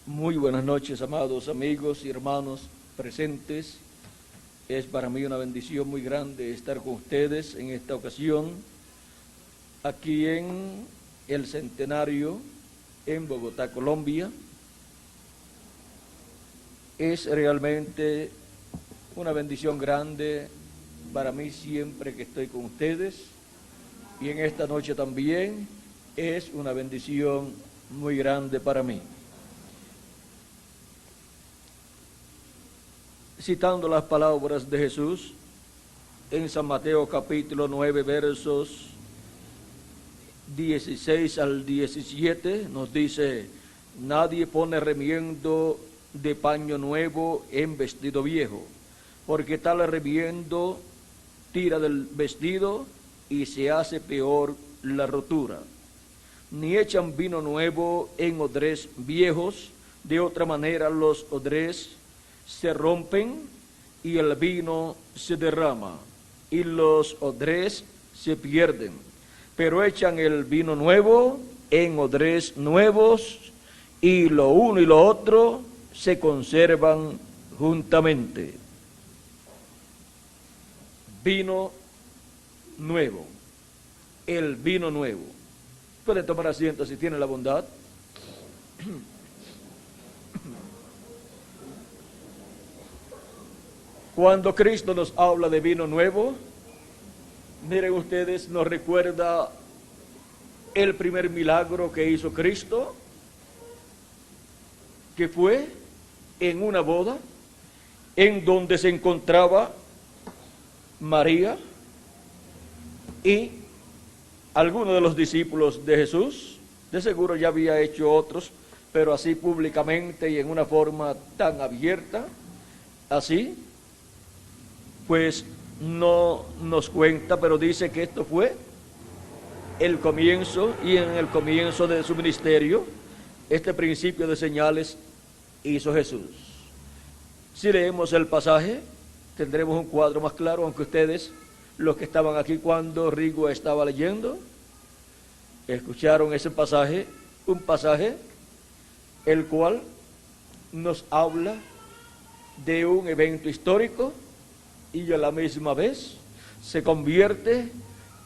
Muy buenas noches, amados amigos y hermanos presentes. Es para mí una bendición muy grande estar con ustedes en esta ocasión, aquí en el Centenario, en Bogotá, Colombia. Es realmente una bendición grande para mí siempre que estoy con ustedes, y en esta noche también es una bendición muy grande para mí. Citando las palabras de Jesús en San Mateo capítulo 9 versos 16 al 17, nos dice: nadie pone remiendo de paño nuevo en vestido viejo, porque tal remiendo tira del vestido y se hace peor la rotura. Ni echan vino nuevo en odres viejos, de otra manera los odres se rompen y el vino se derrama y los odres se pierden, pero echan el vino nuevo en odres nuevos, y lo uno y lo otro se conservan juntamente. Vino nuevo, el vino nuevo. Puede tomar asiento si tiene la bondad. Cuando Cristo nos habla de vino nuevo, miren ustedes, nos recuerda el primer milagro que hizo Cristo, que fue en una boda en donde se encontraba María y algunos de los discípulos de Jesús. De seguro ya había hecho otros, pero así públicamente y en una forma tan abierta, así pues no nos cuenta, pero dice que esto fue el comienzo, y en el comienzo de su ministerio, este principio de señales hizo Jesús. Si leemos el pasaje, tendremos un cuadro más claro, aunque ustedes, los que estaban aquí cuando Rigo estaba leyendo, escucharon ese pasaje, un pasaje el cual nos habla de un evento histórico y a la misma vez se convierte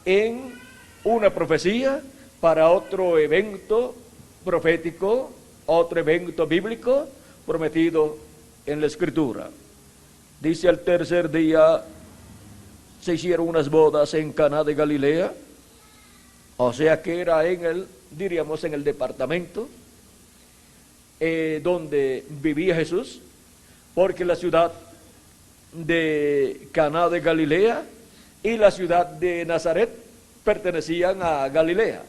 en una profecía para otro evento profético, otro evento bíblico prometido en la Escritura. Dice: al tercer día se hicieron unas bodas en Caná de Galilea, o sea que era diríamos en el departamento donde vivía Jesús, porque la ciudad de Caná de Galilea y la ciudad de Nazaret pertenecían a Galilea.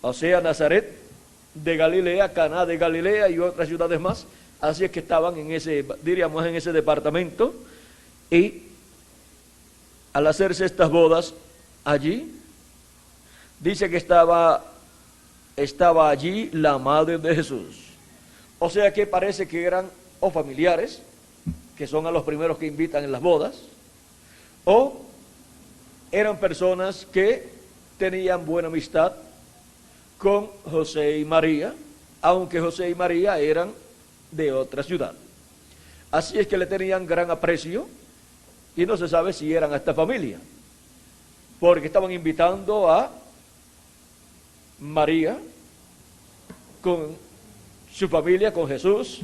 O sea, Nazaret de Galilea, Caná de Galilea y otras ciudades más. Así es que estaban en ese, diríamos, en ese departamento. Y al hacerse estas bodas allí, dice que estaba allí la madre de Jesús. O sea que parece que eran o familiares, que son a los primeros que invitan en las bodas, o eran personas que tenían buena amistad con José y María, aunque José y María eran de otra ciudad. Así es que le tenían gran aprecio, y no se sabe si eran a esta familia, porque estaban invitando a María con su familia, con Jesús,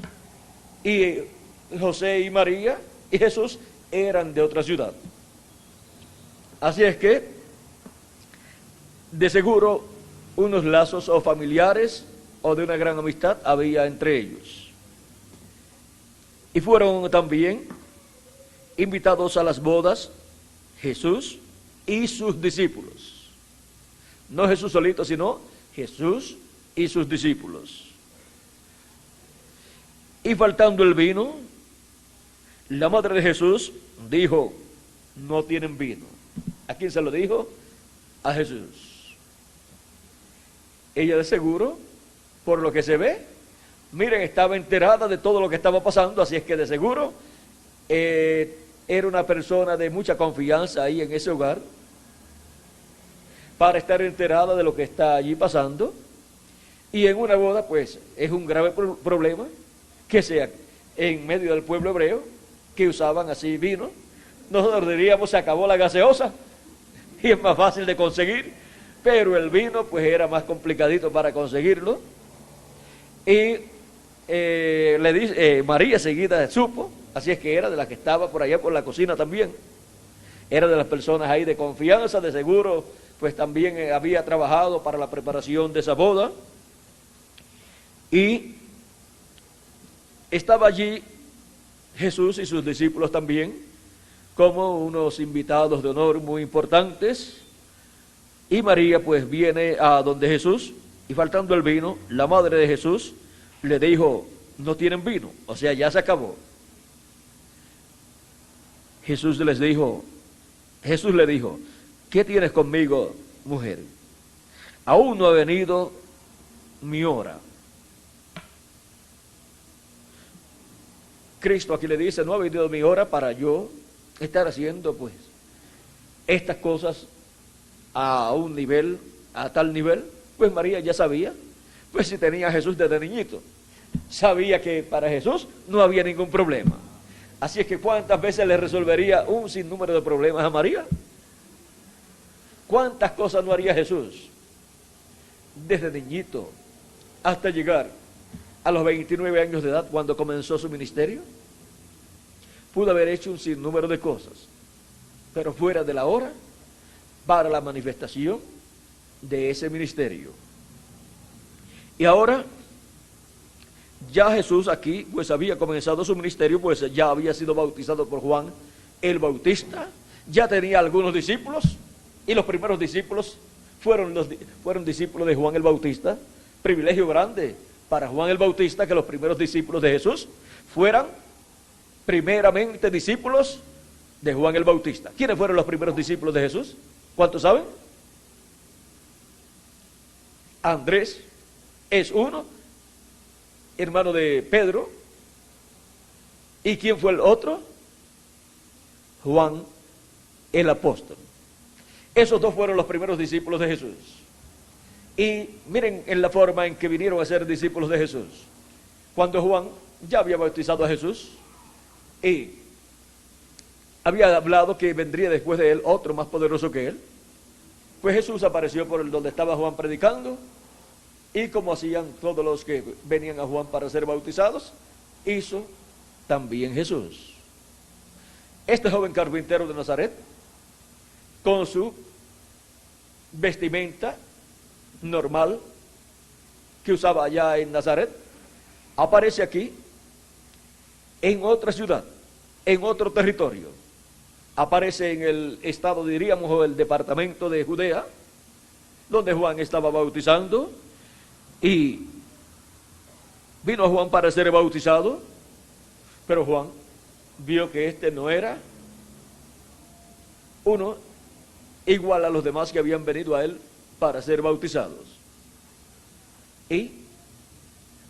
y José y María y Jesús eran de otra ciudad. Así es que, de seguro, unos lazos o familiares o de una gran amistad había entre ellos. Y fueron también invitados a las bodas Jesús y sus discípulos. No Jesús solito, sino Jesús y sus discípulos. Y faltando el vino, la madre de Jesús dijo: no tienen vino. ¿A quién se lo dijo? A Jesús. Ella de seguro, por lo que se ve, miren, estaba enterada de todo lo que estaba pasando, así es que de seguro era una persona de mucha confianza ahí en ese hogar, para estar enterada de lo que está allí pasando. Y en una boda, pues, es un grave problema que sea en medio del pueblo hebreo, que usaban así vino. Nosotros diríamos, se acabó la gaseosa, y es más fácil de conseguir, pero el vino, pues, era más complicadito para conseguirlo. Y le dice, María seguida supo, así es que era de las que estaba por allá por la cocina también, era de las personas ahí de confianza, de seguro, pues también había trabajado para la preparación de esa boda, y estaba allí Jesús y sus discípulos también, como unos invitados de honor muy importantes, y María pues viene a donde Jesús, y faltando el vino, la madre de Jesús le dijo, no tienen vino, o sea, ya se acabó. Jesús le dijo, ¿qué tienes conmigo, mujer? Aún no ha venido mi hora. Cristo aquí le dice, no ha venido mi hora para yo estar haciendo pues estas cosas a un nivel, a tal nivel. Pues María ya sabía, pues si tenía a Jesús desde niñito, sabía que para Jesús no había ningún problema. Así es que ¿cuántas veces le resolvería un sinnúmero de problemas a María? ¿Cuántas cosas no haría Jesús desde niñito hasta llegar a los 29 años de edad cuando comenzó su ministerio? Pudo haber hecho un sinnúmero de cosas, pero fuera de la hora para la manifestación de ese ministerio. Y ahora ya Jesús aquí pues había comenzado su ministerio, pues ya había sido bautizado por Juan el Bautista, ya tenía algunos discípulos, y los primeros discípulos fueron discípulos de Juan el Bautista. Privilegio grande para Juan el Bautista que los primeros discípulos de Jesús fueran primeramente discípulos de Juan el Bautista. ¿Quiénes fueron los primeros discípulos de Jesús? ¿Cuántos saben? Andrés es uno, hermano de Pedro. ¿Y quién fue el otro? Juan el apóstol. Esos dos fueron los primeros discípulos de Jesús. Y miren en la forma en que vinieron a ser discípulos de Jesús. Cuando Juan ya había bautizado a Jesús y había hablado que vendría después de él otro más poderoso que él, pues Jesús apareció por donde estaba Juan predicando, y como hacían todos los que venían a Juan para ser bautizados, hizo también Jesús. Este joven carpintero de Nazaret, con su vestimenta normal que usaba allá en Nazaret, aparece aquí en otra ciudad, en otro territorio. Aparece en el estado, diríamos, o el departamento de Judea, donde Juan estaba bautizando, y vino Juan para ser bautizado, pero Juan vio que este no era uno igual a los demás que habían venido a él para ser bautizados. Y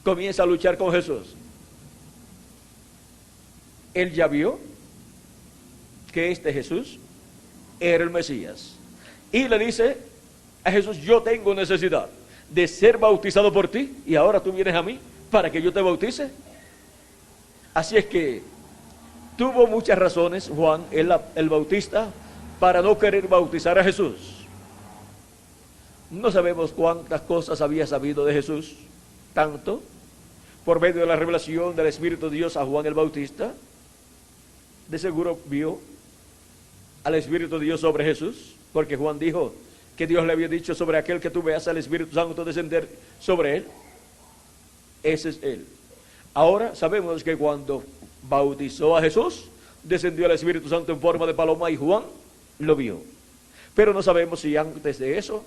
comienza a luchar con Jesús. Él ya vio que este Jesús era el Mesías. Y le dice a Jesús, yo tengo necesidad de ser bautizado por ti, y ahora tú vienes a mí para que yo te bautice. Así es que tuvo muchas razones Juan el Bautista para no querer bautizar a Jesús. No sabemos cuántas cosas había sabido de Jesús, tanto por medio de la revelación del Espíritu de Dios a Juan el Bautista. De seguro vio al Espíritu de Dios sobre Jesús, porque Juan dijo que Dios le había dicho, sobre aquel que tú veas al Espíritu Santo descender sobre él, ese es él. Ahora sabemos que cuando bautizó a Jesús, descendió el Espíritu Santo en forma de paloma, y Juan lo vio. Pero no sabemos si antes de eso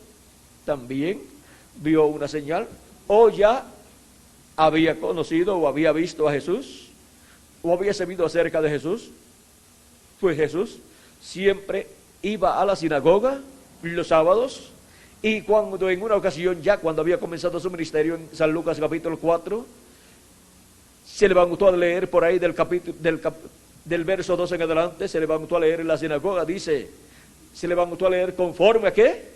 también vio una señal, o ya había conocido o había visto a Jesús, o había sabido acerca de Jesús. Pues Jesús siempre iba a la sinagoga los sábados, y cuando en una ocasión, ya cuando había comenzado su ministerio, en San Lucas capítulo 4, se levantó a leer por ahí del verso 2 en adelante, se levantó a leer en la sinagoga, dice, se levantó a leer conforme a ¿qué?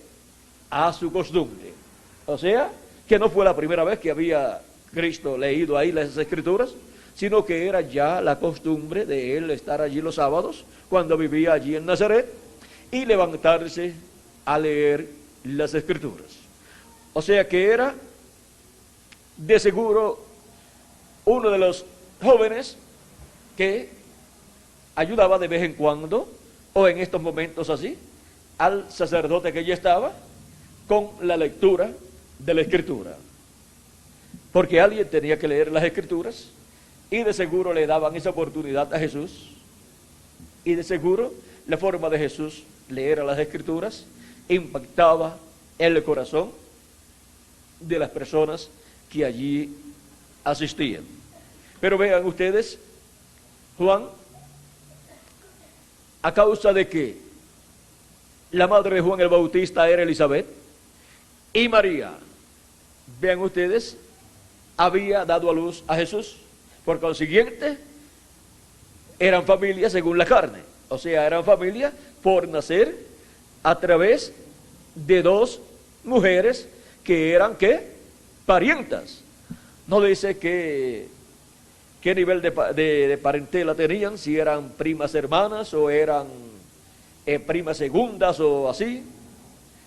A su costumbre. O sea, que no fue la primera vez que había Cristo leído ahí las Escrituras, sino que era ya la costumbre de él estar allí los sábados, cuando vivía allí en Nazaret, y levantarse a leer las Escrituras. O sea que era, de seguro, uno de los jóvenes que ayudaba de vez en cuando, o en estos momentos así, al sacerdote que ya estaba, con la lectura de la Escritura. Porque alguien tenía que leer las Escrituras, y de seguro le daban esa oportunidad a Jesús, y de seguro la forma de Jesús leer a las Escrituras impactaba el corazón de las personas que allí asistían. Pero vean ustedes, Juan, a causa de que la madre de Juan el Bautista era Elizabeth, y María, vean ustedes, había dado a luz a Jesús. Por consiguiente, eran familia según la carne, o sea, eran familia por nacer a través de dos mujeres que eran, ¿qué? Parientas. No dice qué nivel de parentela tenían, si eran primas hermanas o eran primas segundas o así,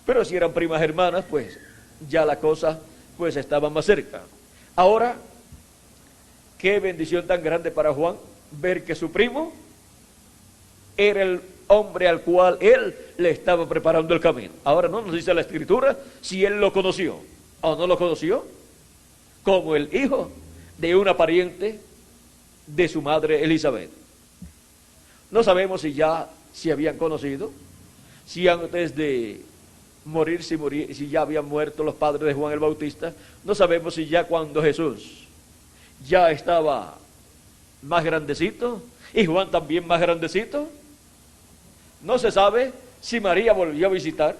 pero si eran primas hermanas, pues ya la cosa pues estaba más cerca. Ahora, qué bendición tan grande para Juan ver que su primo era el hombre al cual él le estaba preparando el camino. Ahora no nos dice la Escritura si él lo conoció o no lo conoció, como el hijo de una pariente de su madre Elizabeth. No sabemos si ya se habían conocido, si antes de morir, si ya habían muerto los padres de Juan el Bautista. No sabemos si ya cuando Jesús ya estaba más grandecito y Juan también más grandecito. No se sabe si María volvió a visitar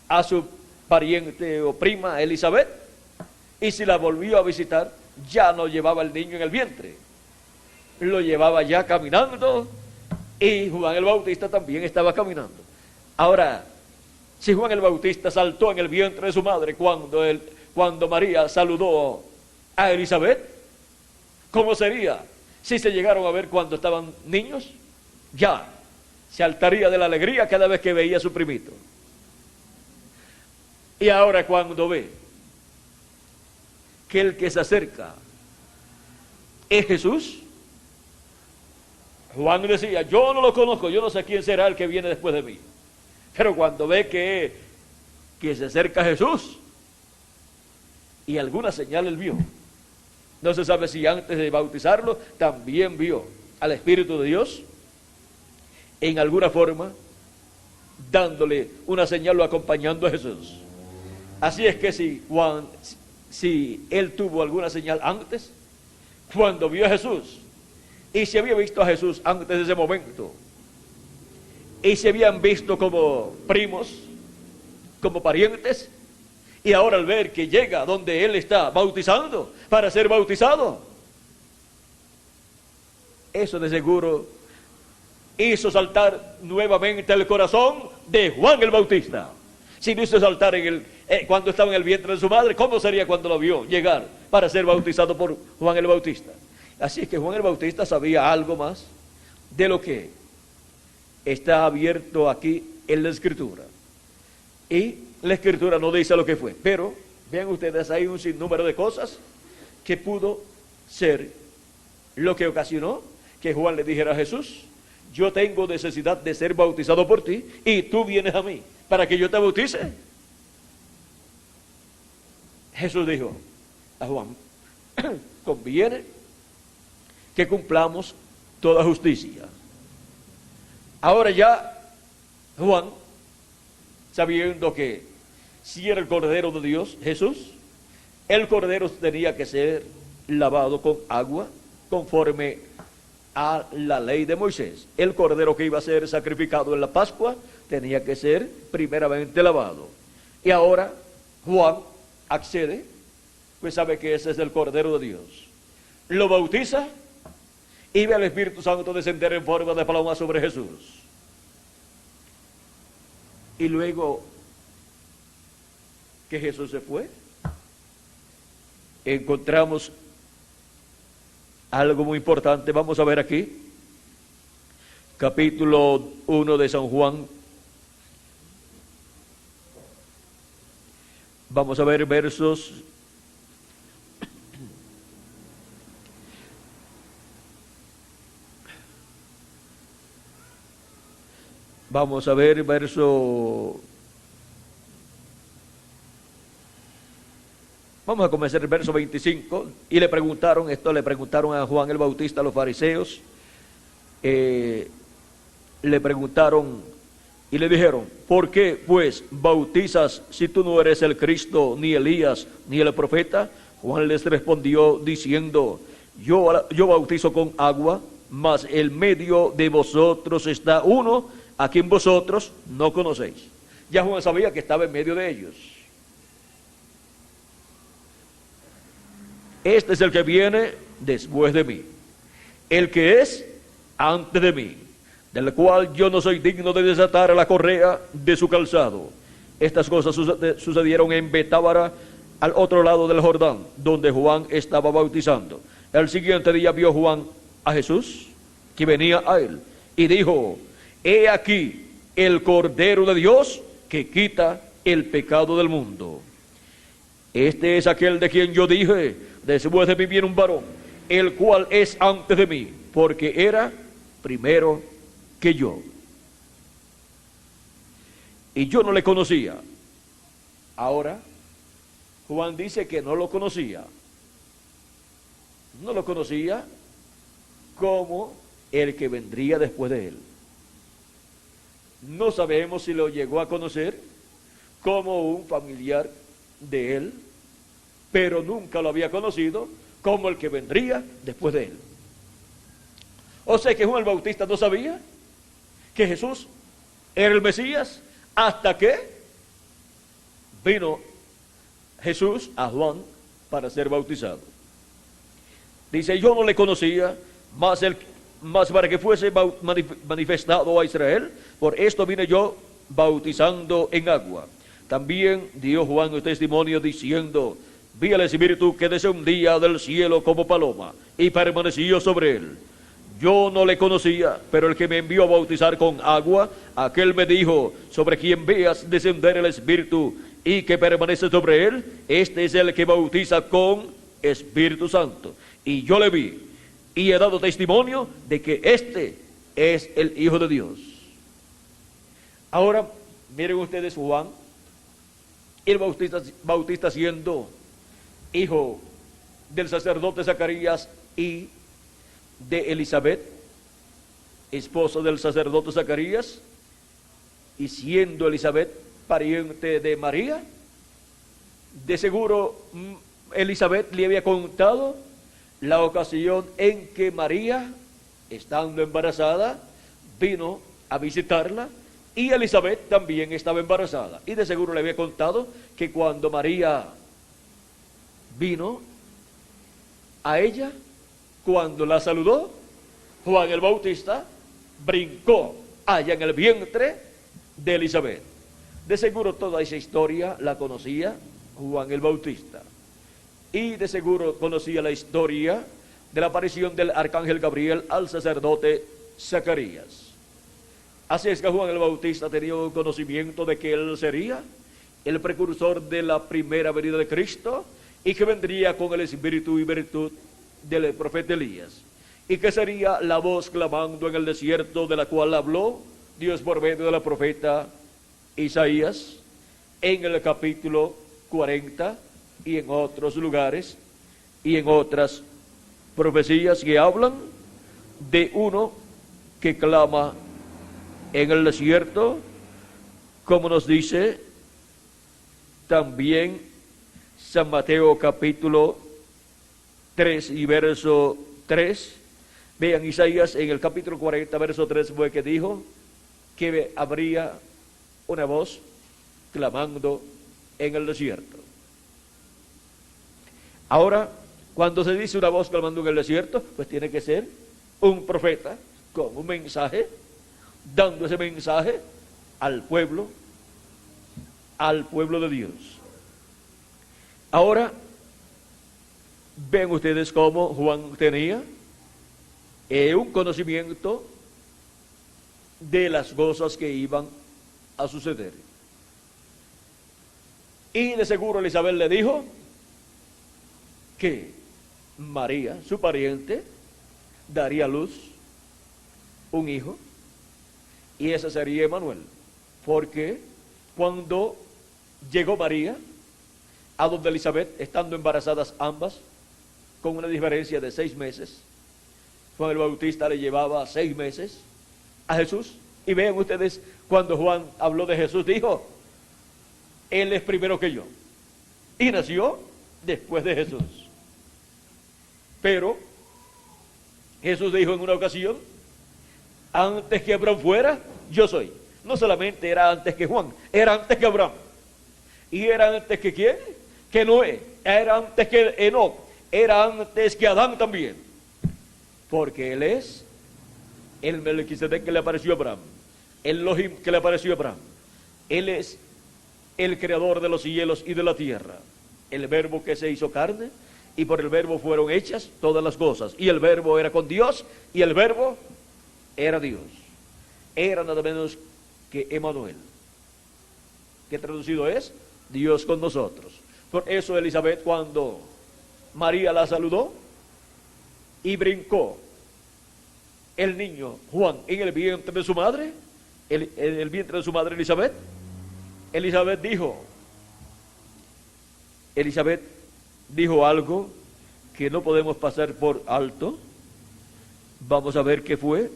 a su pariente o prima Elizabeth, y si la volvió a visitar, ya no llevaba el niño en el vientre, lo llevaba ya caminando, y Juan el Bautista también estaba caminando. Ahora, si Juan el Bautista saltó en el vientre de su madre cuando María saludó a Elizabeth, ¿cómo sería si se llegaron a ver cuando estaban niños? Ya saltaría de la alegría cada vez que veía a su primito. Y ahora cuando ve que el que se acerca es Jesús, Juan decía, yo no lo conozco, yo no sé quién será el que viene después de mí. Pero cuando ve que se acerca Jesús, y alguna señal él vio, no se sabe si antes de bautizarlo también vio al Espíritu de Dios en alguna forma dándole una señal o acompañando a Jesús. Así es que si él tuvo alguna señal antes, cuando vio a Jesús, y se había visto a Jesús antes de ese momento, y se habían visto como primos, como parientes, y ahora al ver que llega donde él está bautizando para ser bautizado, eso de seguro hizo saltar nuevamente el corazón de Juan el Bautista. Si no hizo saltar cuando estaba en el vientre de su madre, ¿cómo sería cuando lo vio llegar para ser bautizado por Juan el Bautista? Así es que Juan el Bautista sabía algo más de lo que está abierto aquí en la Escritura. Y la Escritura no dice lo que fue, pero vean ustedes, hay un sinnúmero de cosas que pudo ser lo que ocasionó que Juan le dijera a Jesús, yo tengo necesidad de ser bautizado por ti y tú vienes a mí para que yo te bautice. Jesús dijo a Juan, conviene que cumplamos toda justicia. Ahora ya Juan, sabiendo que si era el Cordero de Dios, Jesús, el Cordero tenía que ser lavado con agua conforme a la ley de Moisés. El Cordero que iba a ser sacrificado en la Pascua tenía que ser primeramente lavado. Y ahora Juan accede, pues sabe que ese es el Cordero de Dios. Lo bautiza y ve al Espíritu Santo descender en forma de paloma sobre Jesús. Y luego que Jesús se fue, encontramos algo muy importante. Vamos a ver aquí, capítulo 1 de San Juan. Vamos a ver versos Vamos a ver Vamos a comenzar el verso 25. Y le preguntaron a Juan el Bautista, a los fariseos, le preguntaron y le dijeron: ¿por qué pues bautizas si tú no eres el Cristo, ni Elías, ni el profeta? Juan les respondió diciendo: yo bautizo con agua, mas en medio de vosotros está uno a quien vosotros no conocéis. Ya Juan sabía que estaba en medio de ellos. Este es el que viene después de mí, el que es antes de mí, del cual yo no soy digno de desatar la correa de su calzado. Estas cosas sucedieron en Betábara, al otro lado del Jordán, donde Juan estaba bautizando. El siguiente día vio Juan a Jesús, que venía a él, y dijo: he aquí el Cordero de Dios que quita el pecado del mundo. Este es aquel de quien yo dije: después de mí viene un varón, el cual es antes de mí, porque era primero que yo. Y yo no le conocía. Ahora, Juan dice que no lo conocía. No lo conocía como el que vendría después de él. No sabemos si lo llegó a conocer como un familiar de él, pero nunca lo había conocido como el que vendría después de él. O sea que Juan el Bautista no sabía que Jesús era el Mesías hasta que vino Jesús a Juan para ser bautizado. Dice: yo no le conocía, mas para que fuese manifestado a Israel, por esto vine yo bautizando en agua. También dio Juan un testimonio diciendo: vi al Espíritu que descendía del cielo como paloma y permaneció sobre él. Yo no le conocía, pero el que me envió a bautizar con agua, aquel me dijo: sobre quien veas descender el Espíritu y que permanece sobre él, este es el que bautiza con Espíritu Santo. Y yo le vi y he dado testimonio de que este es el Hijo de Dios. Ahora miren ustedes, Juan el Bautista siendo hijo del sacerdote Zacarías y de Elizabeth, esposa del sacerdote Zacarías, y siendo Elizabeth pariente de María. De seguro Elizabeth le había contado la ocasión en que María, estando embarazada, vino a visitarla, y Elizabeth también estaba embarazada, y de seguro le había contado que cuando María vino a ella, cuando la saludó, Juan el Bautista brincó allá en el vientre de Elizabeth. De seguro toda esa historia la conocía Juan el Bautista, y de seguro conocía la historia de la aparición del arcángel Gabriel al sacerdote Zacarías. Así es que Juan el Bautista tenía un conocimiento de que él sería el precursor de la primera venida de Cristo, y que vendría con el espíritu y virtud del profeta Elías, y que sería la voz clamando en el desierto, de la cual habló Dios por medio de la profeta Isaías en el capítulo 40 y en otros lugares y en otras profecías que hablan de uno que clama en el desierto, como nos dice también San Mateo capítulo 3 y verso 3. Vean, Isaías en el capítulo 40 verso 3 fue que dijo que habría una voz clamando en el desierto. Ahora, cuando se dice una voz clamando en el desierto, pues tiene que ser un profeta con un mensaje, dando ese mensaje al pueblo de Dios. Ahora, Ven ustedes cómo Juan tenía un conocimiento de las cosas que iban a suceder. Y de seguro Elizabeth le dijo que María, su pariente, daría a luz un hijo, y ese sería Emanuel, porque cuando llegó María a donde Elizabeth, estando embarazadas ambas, con una diferencia de 6 meses, Juan el Bautista le llevaba 6 meses a Jesús, y vean ustedes, cuando Juan habló de Jesús, dijo, Él es primero que yo, y nació después de Jesús. Pero Jesús dijo en una ocasión, antes que Abraham fuera, yo soy. No solamente era antes que Juan, era antes que Abraham. ¿Y era antes que quién? Que Noé. Era antes que Enoc. Era antes que Adán también. Porque Él es el Melquisedec que le apareció a Abraham, el Elohim que le apareció a Abraham. Él es el creador de los cielos y de la tierra, el verbo que se hizo carne, y por el verbo fueron hechas todas las cosas, y el verbo era con Dios, y el verbo era Dios. Era nada menos que Emanuel, que traducido es Dios con nosotros. Por eso Elizabeth, cuando María la saludó y brincó el niño Juan en el vientre de su madre, en el vientre de su madre Elizabeth, Elizabeth dijo algo que no podemos pasar por alto. Vamos a ver qué fue.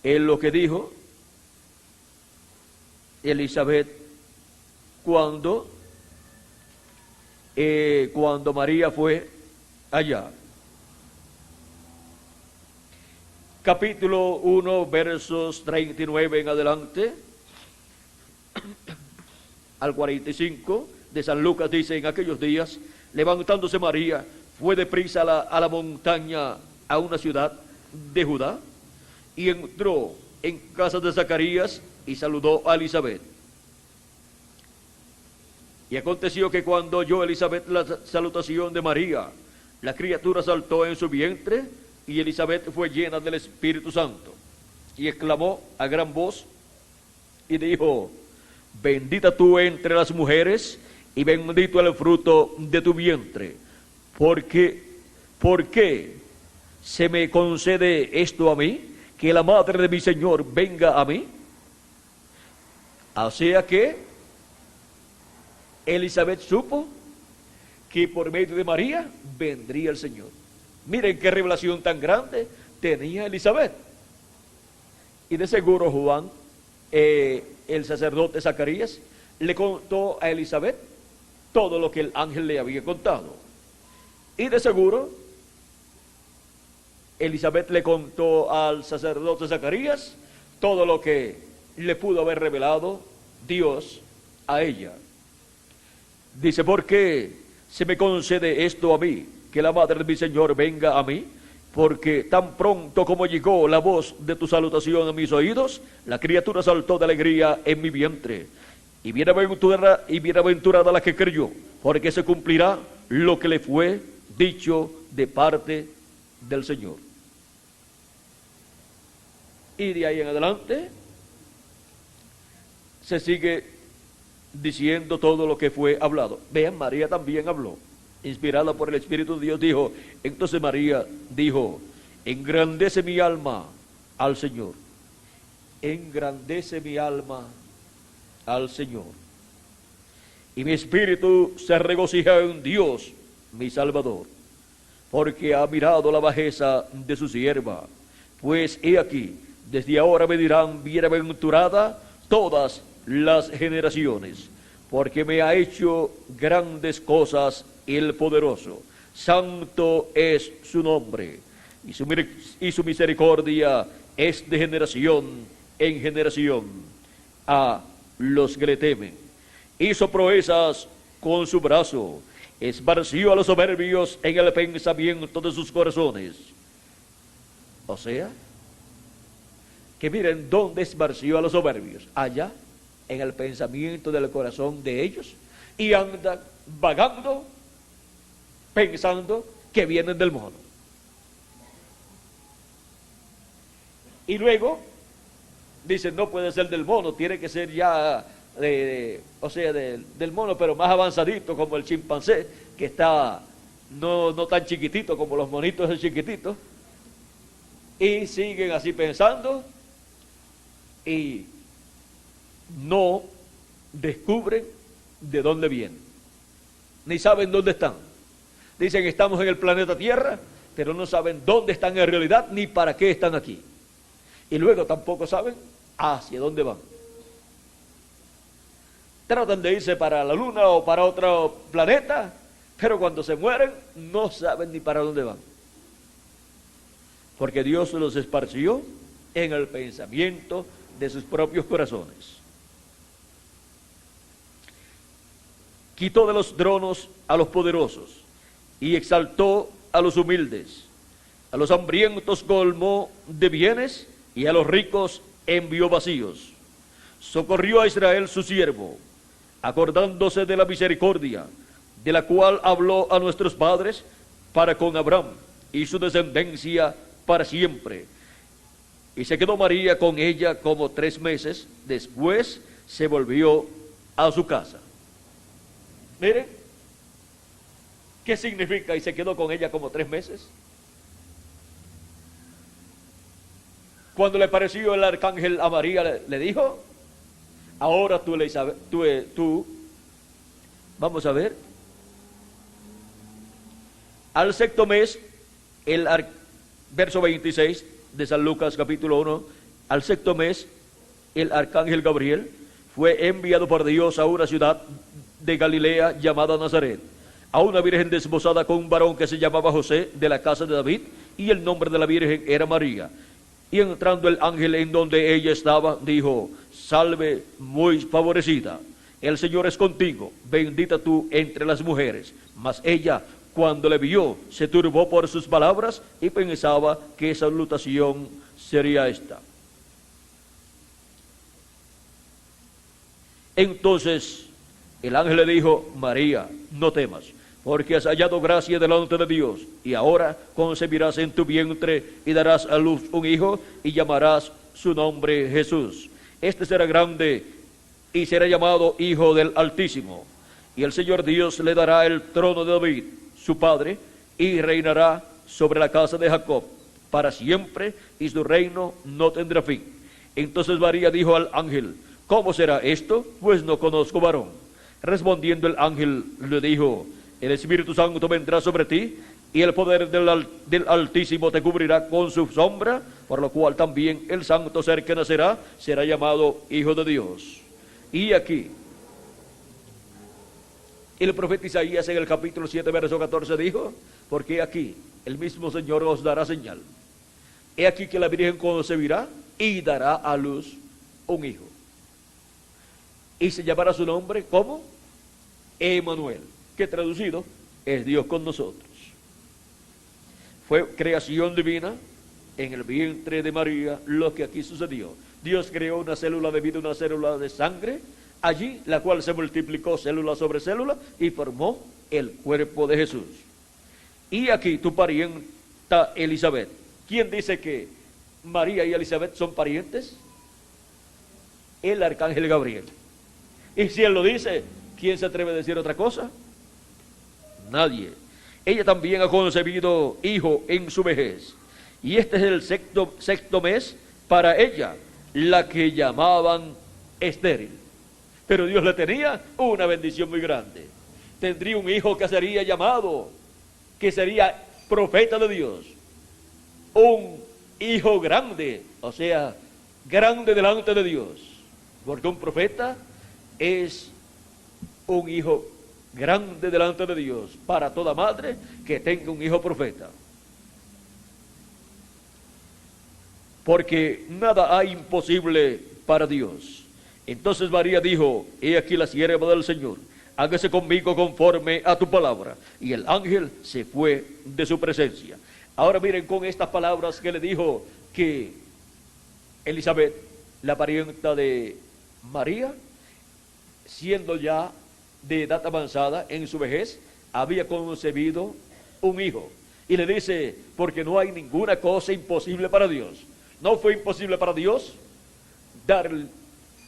Él lo que dijo Elizabeth cuando María fue allá. Capítulo 1, versos 39 en adelante al 45 de San Lucas dice, en aquellos días, levantándose María, fue deprisa a la montaña, a una ciudad de Judá, y entró en casa de Zacarías y saludó a Elizabeth. Y aconteció que cuando oyó Elizabeth la salutación de María, la criatura saltó en su vientre, y Elizabeth fue llena del Espíritu Santo, y exclamó a gran voz, y dijo, bendita tú entre las mujeres, y bendito el fruto de tu vientre. ¿Por qué se me concede esto a mí? Que la madre de mi Señor venga a mí. O sea que Elizabeth supo que por medio de María vendría el Señor. Miren qué revelación tan grande tenía Elizabeth. Y de seguro Juan, el sacerdote Zacarías, le contó a Elizabeth todo lo que el ángel le había contado. Y de seguro Elizabeth le contó al sacerdote Zacarías todo lo que le pudo haber revelado Dios a ella. Dice, ¿por qué se me concede esto a mí? Que la madre de mi Señor venga a mí, porque tan pronto como llegó la voz de tu salutación a mis oídos, la criatura saltó de alegría en mi vientre. Y bienaventurada la que creyó, porque se cumplirá lo que le fue dicho de parte del Señor. Y de ahí en adelante se sigue diciendo todo lo que fue hablado. Vean, María también habló, inspirada por el Espíritu de Dios, dijo. Entonces María dijo, engrandece mi alma al Señor. Engrandece mi alma al Señor. Y mi espíritu se regocija en Dios, mi Salvador, porque ha mirado la bajeza de su sierva. Pues he aquí, desde ahora me dirán bienaventurada todas las generaciones, porque me ha hecho grandes cosas el poderoso. Santo es su nombre, y su misericordia es de generación en generación a los que le temen. Hizo proezas con su brazo, esparció a los soberbios en el pensamiento de sus corazones. O sea, que miren dónde esparció a los soberbios, allá en el pensamiento del corazón de ellos, y andan vagando pensando que vienen del mono. Y luego dicen, no puede ser del mono, tiene que ser ya, del mono, pero más avanzadito, como el chimpancé, que está no tan chiquitito como los monitos de chiquititos. Y siguen así pensando y no descubren de dónde vienen, ni saben dónde están. Dicen, estamos en el planeta Tierra, pero no saben dónde están en realidad, ni para qué están aquí. Y luego tampoco saben hacia dónde van. Tratan de irse para la Luna o para otro planeta, pero cuando se mueren no saben ni para dónde van. Porque Dios los esparció en el pensamiento de sus propios corazones. Quitó de los tronos a los poderosos y exaltó a los humildes. A los hambrientos colmó de bienes y a los ricos envió vacíos. Socorrió a Israel su siervo, acordándose de la misericordia, de la cual habló a nuestros padres para con Abraham y su descendencia para siempre. Y se quedó María con ella como 3 meses, después se volvió a su casa. Miren, ¿qué significa? Y se quedó con ella como 3 meses. Cuando le pareció el arcángel a María, le dijo, ahora tú, Elizabeth, vamos a ver, al 6º mes, verso 26 de San Lucas capítulo 1, al 6º mes, el arcángel Gabriel fue enviado por Dios a una ciudad de Galilea llamada Nazaret, a una virgen desposada con un varón que se llamaba José, de la casa de David, y el nombre de la virgen era María. Y entrando el ángel en donde ella estaba, dijo, salve muy favorecida, el Señor es contigo, bendita tú entre las mujeres. Mas ella, cuando le vio, se turbó por sus palabras y pensaba qué salutación sería esta. Entonces el ángel le dijo, María, no temas, porque has hallado gracia delante de Dios, y ahora concebirás en tu vientre y darás a luz un hijo, y llamarás su nombre Jesús. Este será grande y será llamado Hijo del Altísimo, y el Señor Dios le dará el trono de David, su padre, y reinará sobre la casa de Jacob para siempre, y su reino no tendrá fin. Entonces María dijo al ángel, ¿cómo será esto? Pues no conozco varón. Respondiendo el ángel le dijo, el Espíritu Santo vendrá sobre ti, y el poder del Altísimo te cubrirá con su sombra, por lo cual también el santo ser que nacerá será llamado Hijo de Dios. Y aquí, el profeta Isaías en el capítulo 7, verso 14 dijo, porque aquí el mismo Señor os dará señal. He aquí que la Virgen concebirá y dará a luz un hijo. Y se llamará su nombre, ¿cómo? Emmanuel, que traducido es Dios con nosotros. Fue creación divina en el vientre de María lo que aquí sucedió. Dios creó una célula de vida, una célula de sangre, allí la cual se multiplicó célula sobre célula y formó el cuerpo de Jesús. Y aquí tu parienta Elizabeth. ¿Quién dice que María y Elizabeth son parientes? El arcángel Gabriel. Y si él lo dice, ¿quién se atreve a decir otra cosa? Nadie. Ella también ha concebido hijo en su vejez. Y este es el sexto mes para ella, la que llamaban estéril. Pero Dios le tenía una bendición muy grande. Tendría un hijo que sería llamado, que sería profeta de Dios. Un hijo grande, o sea, grande delante de Dios. Porque un profeta es un hijo grande delante de Dios para toda madre que tenga un hijo profeta. Porque nada hay imposible para Dios. Entonces María dijo, he aquí la sierva del Señor, hágase conmigo conforme a tu palabra. Y el ángel se fue de su presencia. Ahora miren con estas palabras que le dijo que Elizabeth, la parienta de María, siendo ya de edad avanzada en su vejez, había concebido un hijo. Y le dice, porque no hay ninguna cosa imposible para Dios. No fue imposible para Dios dar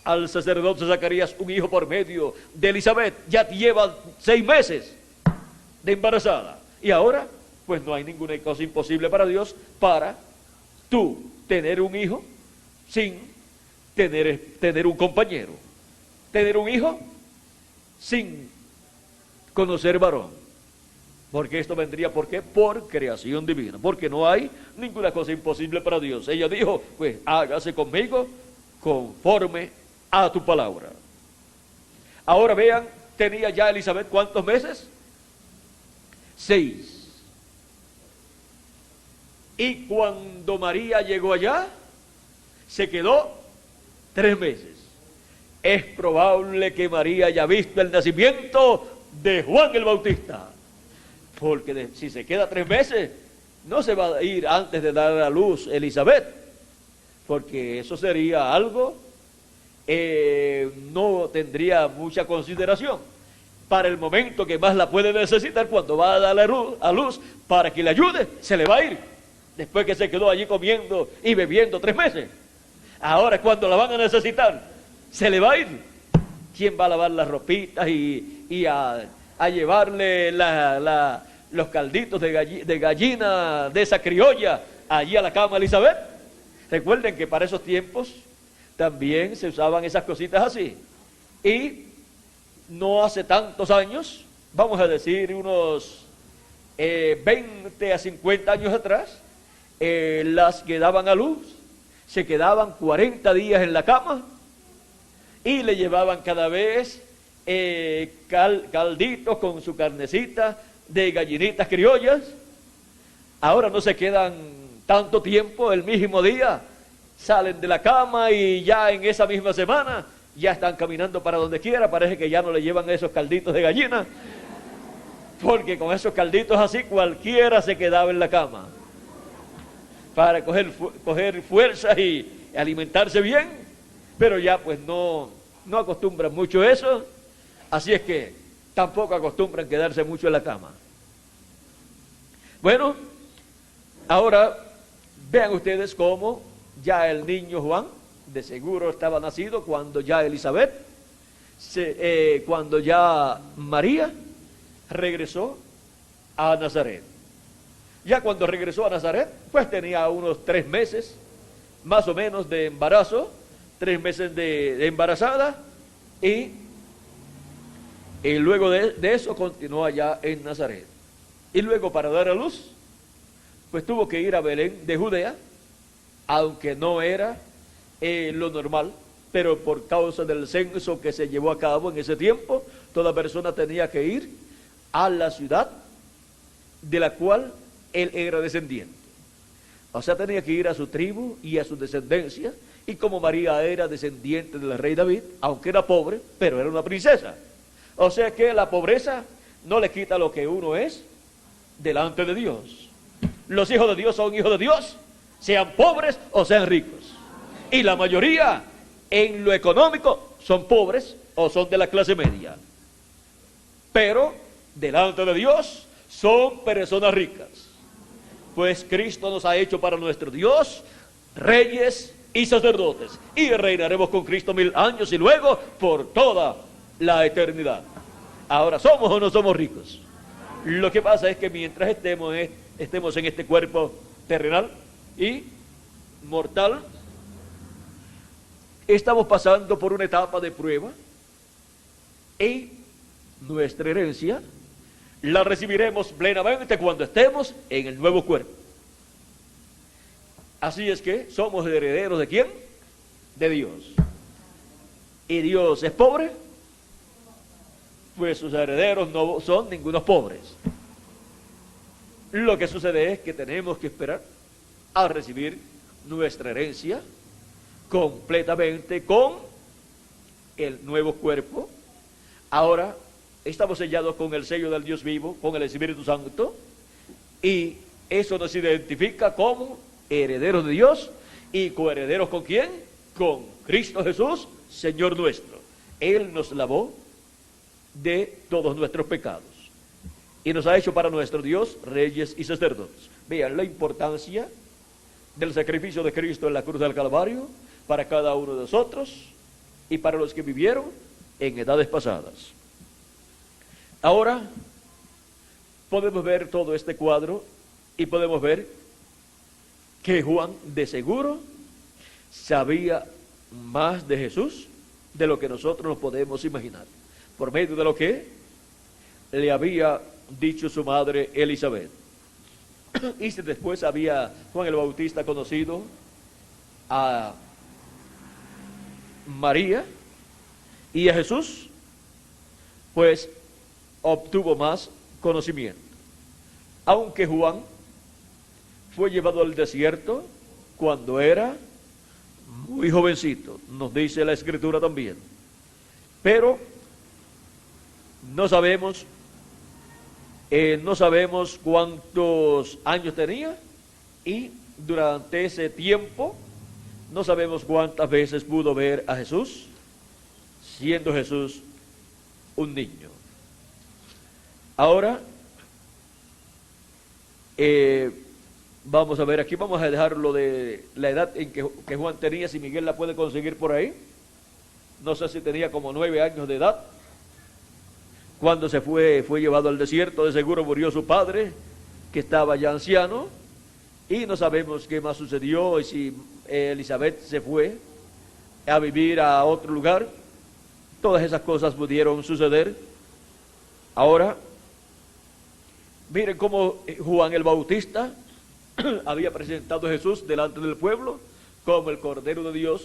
al sacerdote Zacarías un hijo por medio de Elizabeth. Ya lleva 6 meses de embarazada. Y ahora, pues no hay ninguna cosa imposible para Dios para tú tener un hijo sin tener un compañero. Tener un hijo sin conocer varón. Porque esto vendría, ¿por qué? Por creación divina. Porque no hay ninguna cosa imposible para Dios. Ella dijo, pues hágase conmigo conforme a tu palabra. Ahora vean, tenía ya Elizabeth ¿cuántos meses? 6. Y cuando María llegó allá, se quedó 3 meses. Es probable que María haya visto el nacimiento de Juan el Bautista. Porque si se queda 3 meses, no se va a ir antes de dar a luz Elizabeth. Porque eso sería algo, no tendría mucha consideración. Para el momento que más la puede necesitar, cuando va a dar a luz, para que le ayude, se le va a ir. Después que se quedó allí comiendo y bebiendo 3 meses. Ahora cuando la van a necesitar, se le va a ir. ¿Quién va a lavar las ropitas y a llevarle los calditos de gallina de esa criolla allí a la cama a Elizabeth? Recuerden que para esos tiempos también se usaban esas cositas así. Y no hace tantos años, vamos a decir unos 20 a 50 años atrás, las que daban a luz se quedaban 40 días en la cama y le llevaban cada vez calditos con su carnecita de gallinitas criollas. Ahora no se quedan tanto tiempo, el mismo día salen de la cama y ya en esa misma semana ya están caminando para donde quiera. Parece que ya no le llevan esos calditos de gallina, porque con esos calditos así cualquiera se quedaba en la cama para coger fuerzas y alimentarse bien, pero ya pues no acostumbran mucho eso. Así es que tampoco acostumbran quedarse mucho en la cama. Bueno, ahora vean ustedes cómo ya el niño Juan, de seguro estaba nacido cuando ya Elizabeth, cuando ya María regresó a Nazaret. Ya cuando regresó a Nazaret, pues tenía unos 3 meses, más o menos, de embarazo, 3 meses de embarazada, y luego de eso continuó allá en Nazaret. Y luego para dar a luz, pues tuvo que ir a Belén de Judea, aunque no era lo normal, pero por causa del censo que se llevó a cabo en ese tiempo, toda persona tenía que ir a la ciudad de la cual él era descendiente. O sea, tenía que ir a su tribu y a su descendencia. Y como María era descendiente del rey David, aunque era pobre, pero era una princesa. O sea que la pobreza no le quita lo que uno es delante de Dios. Los hijos de Dios son hijos de Dios, sean pobres o sean ricos. Y la mayoría en lo económico son pobres o son de la clase media. Pero delante de Dios son personas ricas. Pues Cristo nos ha hecho para nuestro Dios reyes y sacerdotes, y reinaremos con Cristo 1000 años y luego por toda la eternidad. Ahora, ¿somos o no somos ricos? Lo que pasa es que mientras estemos en este cuerpo terrenal y mortal, estamos pasando por una etapa de prueba, y nuestra herencia la recibiremos plenamente cuando estemos en el nuevo cuerpo. Así es que somos herederos ¿de quién? De Dios. ¿Y Dios es pobre? Pues sus herederos no son ningunos pobres. Lo que sucede es que tenemos que esperar a recibir nuestra herencia completamente con el nuevo cuerpo. Ahora estamos sellados con el sello del Dios vivo, con el Espíritu Santo, y eso nos identifica como herederos de Dios y coherederos ¿con quién? Con Cristo Jesús, Señor nuestro. Él nos lavó de todos nuestros pecados. y nos ha hecho para nuestro Dios reyes y sacerdotes. Vean la importancia del sacrificio de Cristo en la cruz del Calvario para cada uno de nosotros y para los que vivieron en edades pasadas. Ahora podemos ver todo este cuadro y podemos ver que Juan de seguro sabía más de Jesús de lo que nosotros nos podemos imaginar, por medio de lo que le había dicho su madre Elizabeth. Y si después había Juan el Bautista conocido a María y a Jesús, pues obtuvo más conocimiento. Aunque Juan fue llevado al desierto cuando era muy jovencito, nos dice la Escritura también, pero no sabemos cuántos años tenía, y durante ese tiempo no sabemos cuántas veces pudo ver a Jesús, siendo Jesús un niño. Ahora, vamos a ver, aquí vamos a dejarlo de la edad en que Juan tenía, si Miguel la puede conseguir por ahí. No sé si tenía como 9 años de edad cuando fue llevado al desierto. De seguro murió su padre, que estaba ya anciano, y no sabemos qué más sucedió, y si Elizabeth se fue a vivir a otro lugar. Todas esas cosas pudieron suceder. Ahora, miren cómo Juan el Bautista había presentado a Jesús delante del pueblo como el Cordero de Dios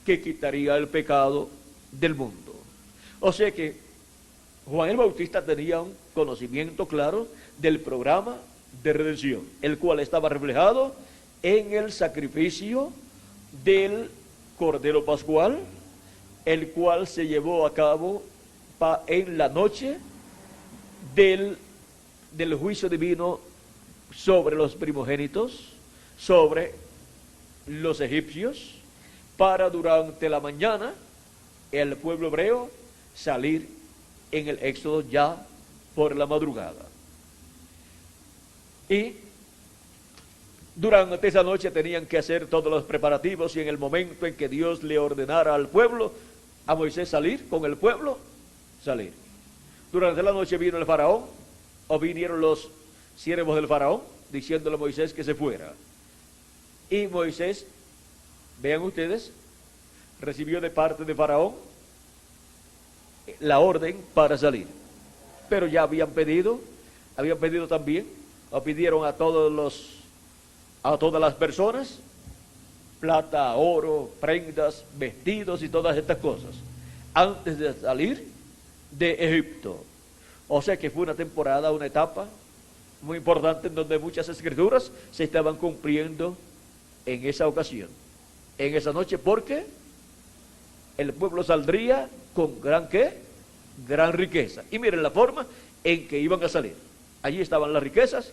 que quitaría el pecado del mundo. O sea que Juan el Bautista tenía un conocimiento claro del programa de redención, el cual estaba reflejado en el sacrificio del Cordero Pascual, el cual se llevó a cabo en la noche del juicio divino sobre los primogénitos, sobre los egipcios, para durante la mañana el pueblo hebreo salir en el éxodo ya por la madrugada. Y durante esa noche tenían que hacer todos los preparativos, y en el momento en que Dios le ordenara al pueblo, a Moisés salir con el pueblo, salir. Durante la noche vino el faraón, o vinieron los siervos del faraón, diciéndole a Moisés que se fuera. Y Moisés, vean ustedes, recibió de parte de faraón la orden para salir. Pero ya habían pedido también, o pidieron a todas las personas, plata, oro, prendas, vestidos y todas estas cosas, antes de salir de Egipto. O sea que fue una temporada, una etapa muy importante, en donde muchas escrituras se estaban cumpliendo en esa ocasión, en esa noche, porque el pueblo saldría con gran riqueza. Y miren la forma en que iban a salir. Allí estaban las riquezas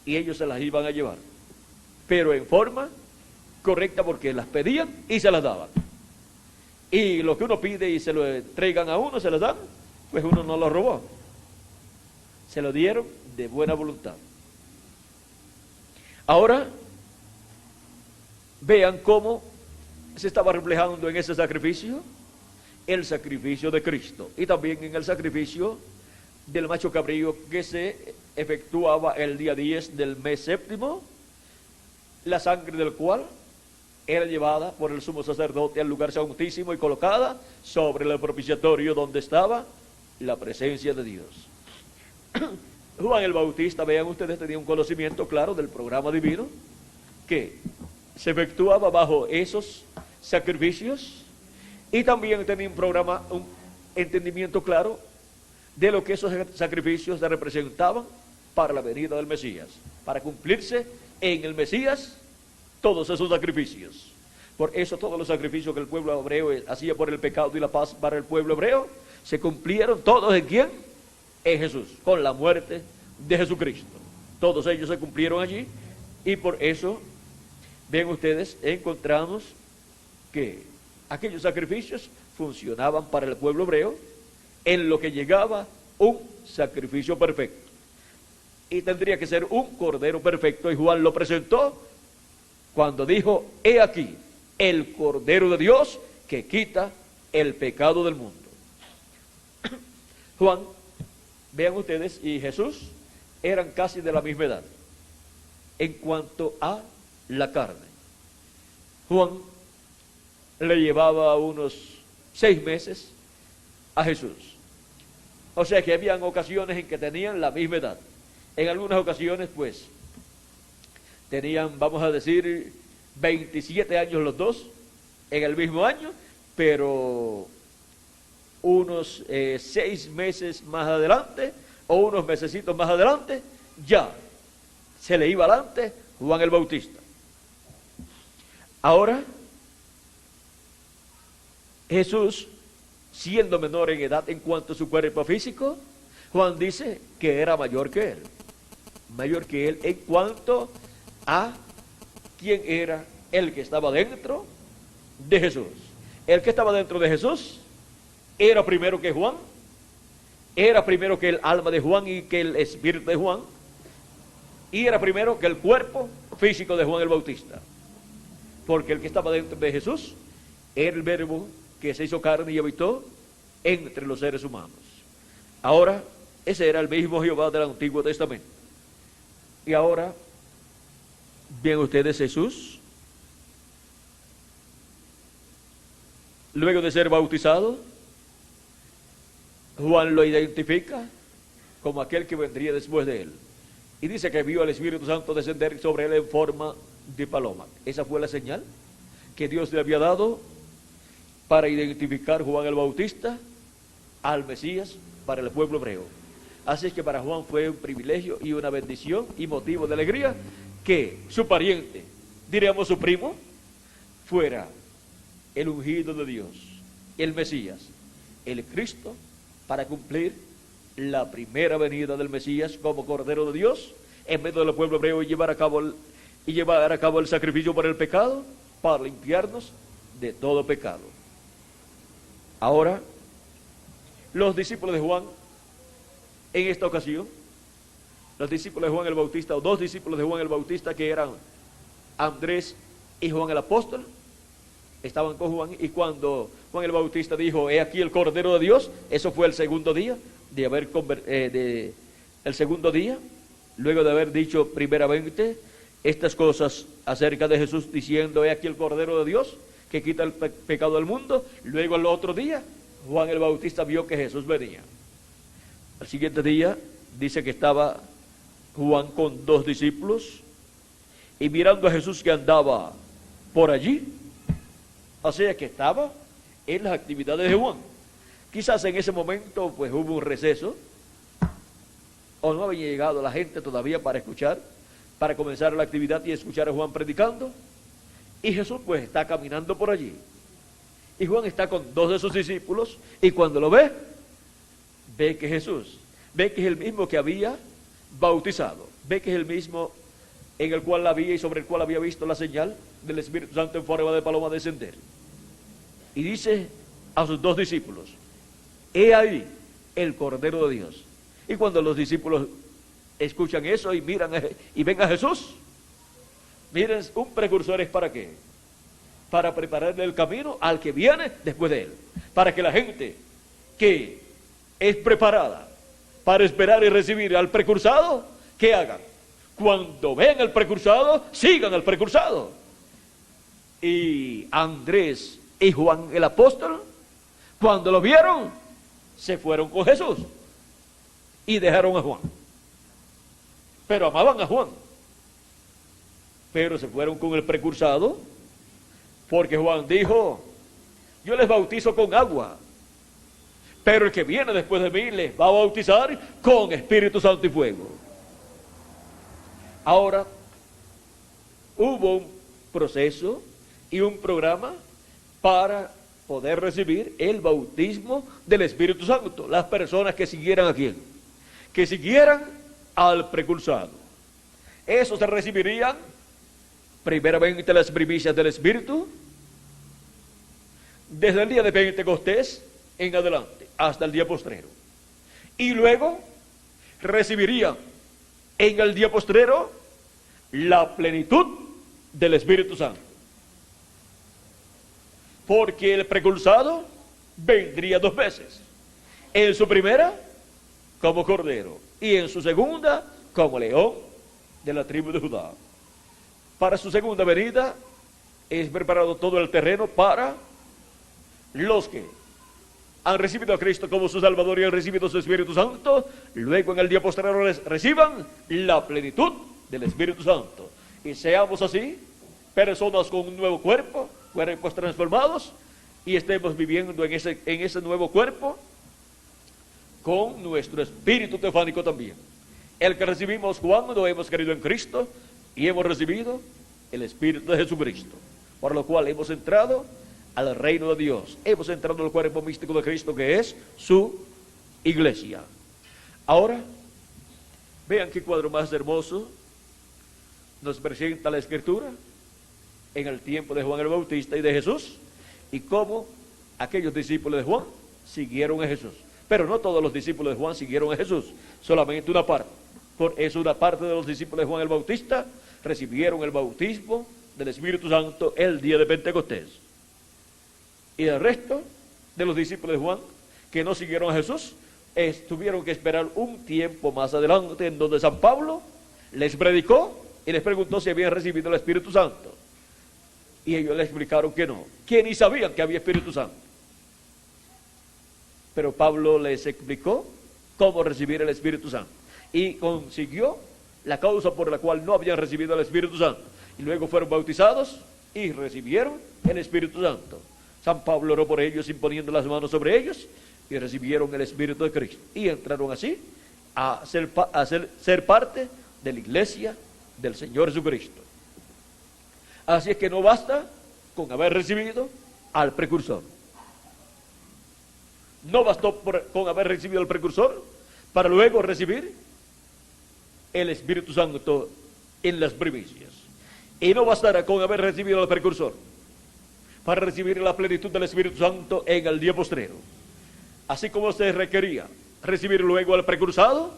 y ellos se las iban a llevar, pero en forma correcta, porque las pedían y se las daban. Y lo que uno pide y se lo entregan a uno, se las dan, pues uno no lo robó, se lo dieron de buena voluntad. Ahora, vean cómo se estaba reflejando en ese sacrificio el sacrificio de Cristo, y también en el sacrificio del macho cabrío que se efectuaba el día 10 del mes séptimo, la sangre del cual era llevada por el sumo sacerdote al lugar santísimo y colocada sobre el propiciatorio donde estaba la presencia de Dios. Juan el Bautista, vean ustedes, tenía un conocimiento claro del programa divino que se efectuaba bajo esos sacrificios, y también tenía un entendimiento claro de lo que esos sacrificios representaban para la venida del Mesías, para cumplirse en el Mesías todos esos sacrificios. Por eso todos los sacrificios que el pueblo hebreo hacía por el pecado y la paz para el pueblo hebreo, se cumplieron todos en ¿quién? En Jesús, con la muerte de Jesucristo. Todos ellos se cumplieron allí, y por eso, ven ustedes, encontramos que aquellos sacrificios funcionaban para el pueblo hebreo, en lo que llegaba un sacrificio perfecto. y tendría que ser un cordero perfecto, y Juan lo presentó cuando dijo: he aquí el Cordero de Dios que quita el pecado del mundo. Juan, vean ustedes, y Jesús eran casi de la misma edad en cuanto a la carne. Juan le llevaba unos 6 meses a Jesús. O sea que habían ocasiones en que tenían la misma edad. En algunas ocasiones, pues, tenían, vamos a decir, 27 años los dos en el mismo año, pero unos 6 meses más adelante, o unos mesecitos más adelante, ya se le iba adelante Juan el Bautista. Ahora, Jesús, siendo menor en edad en cuanto a su cuerpo físico, Juan dice que era mayor que él en cuanto a quién era el que estaba dentro de Jesús. El que estaba dentro de Jesús era primero que Juan, era primero que el alma de Juan y que el espíritu de Juan, y era primero que el cuerpo físico de Juan el Bautista, porque el que estaba dentro de Jesús era el verbo que se hizo carne y habitó entre los seres humanos. Ahora, ese era el mismo Jehová del Antiguo Testamento. Y ahora, ven ustedes, Jesús, luego de ser bautizado, Juan lo identifica como aquel que vendría después de él. Y dice que vio al Espíritu Santo descender sobre él en forma de paloma. Esa fue la señal que Dios le había dado para identificar Juan el Bautista al Mesías para el pueblo hebreo. Así es que para Juan fue un privilegio y una bendición y motivo de alegría que su pariente, diríamos su primo, fuera el ungido de Dios, el Mesías, el Cristo, para cumplir la primera venida del Mesías como Cordero de Dios en medio del pueblo hebreo y llevar a cabo el sacrificio por el pecado, para limpiarnos de todo pecado. Ahora, los discípulos de Juan, en esta ocasión, los discípulos de Juan el Bautista, o 2 discípulos de Juan el Bautista, que eran Andrés y Juan el Apóstol, estaban con Juan, y cuando Juan el Bautista dijo: he aquí el Cordero de Dios, eso fue el segundo día el segundo día, luego de haber dicho primeramente estas cosas acerca de Jesús, diciendo: he aquí el Cordero de Dios que quita el pecado del mundo. Luego el otro día Juan el Bautista vio que Jesús venía. Al siguiente día dice que estaba Juan con 2 discípulos, y mirando a Jesús que andaba por allí, o sea que estaba en las actividades de Juan. Quizás en ese momento pues hubo un receso, o no había llegado la gente todavía para escuchar, para comenzar la actividad y escuchar a Juan predicando. Y Jesús pues está caminando por allí, y Juan está con 2 de sus discípulos, y cuando lo ve que Jesús, ve que es el mismo que había bautizado, ve que es el mismo en el cual había y sobre el cual había visto la señal del Espíritu Santo en forma de paloma descender. Y dice a sus 2 discípulos: he ahí el Cordero de Dios. Y cuando los discípulos escuchan eso y miran y ven a Jesús, miren, un precursor es ¿para qué? Para prepararle el camino al que viene después de él, para que la gente que es preparada para esperar y recibir al precursado, ¿qué hagan? Cuando ven al precursado, sigan al precursado. Y Andrés y Juan el Apóstol, cuando lo vieron, se fueron con Jesús y dejaron a Juan. Pero amaban a Juan, pero se fueron con el precursado, porque Juan dijo: yo les bautizo con agua, pero el que viene después de mí les va a bautizar con Espíritu Santo y fuego. Ahora, hubo un proceso y un programa para poder recibir el bautismo del Espíritu Santo. Las personas que siguieran ¿a quién? Que siguieran al precursado. Esos se recibirían primeramente las primicias del Espíritu desde el día de Pentecostés en adelante hasta el día postrero, y luego recibirían en el día postrero la plenitud del Espíritu Santo. Porque el precursado vendría 2 veces. En su primera, como cordero, y en su segunda, como león de la tribu de Judá. Para su segunda venida es preparado todo el terreno para los que han recibido a Cristo como su Salvador y han recibido su Espíritu Santo. Luego en el día posterior reciban la plenitud del Espíritu Santo. Y seamos así, personas con un nuevo cuerpo, cuerpos transformados, y estemos viviendo en ese nuevo cuerpo con nuestro espíritu teofánico también. El que recibimos cuando hemos creído en Cristo y hemos recibido el Espíritu de Jesucristo, por lo cual hemos entrado al reino de Dios, hemos entrado al cuerpo místico de Cristo, que es su iglesia. Ahora, vean qué cuadro más hermoso nos presenta la Escritura en el tiempo de Juan el Bautista y de Jesús, y cómo aquellos discípulos de Juan siguieron a Jesús. Pero no todos los discípulos de Juan siguieron a Jesús, solamente una parte. Por eso una parte de los discípulos de Juan el Bautista recibieron el bautismo del Espíritu Santo el día de Pentecostés. Y el resto de los discípulos de Juan que no siguieron a Jesús tuvieron que esperar un tiempo más adelante, en donde San Pablo les predicó y les preguntó si habían recibido el Espíritu Santo. Y ellos le explicaron que no, que ni sabían que había Espíritu Santo. Pero Pablo les explicó cómo recibir el Espíritu Santo y consiguió la causa por la cual no habían recibido el Espíritu Santo. Y luego fueron bautizados y recibieron el Espíritu Santo. San Pablo oró por ellos imponiendo las manos sobre ellos y recibieron el Espíritu de Cristo. Y entraron así a ser parte de la iglesia del Señor Jesucristo. Así es que no basta con haber recibido al precursor. No bastó con haber recibido al precursor para luego recibir el Espíritu Santo en las primicias. Y no bastará con haber recibido al precursor para recibir la plenitud del Espíritu Santo en el día postrero. Así como se requería recibir luego al precursado,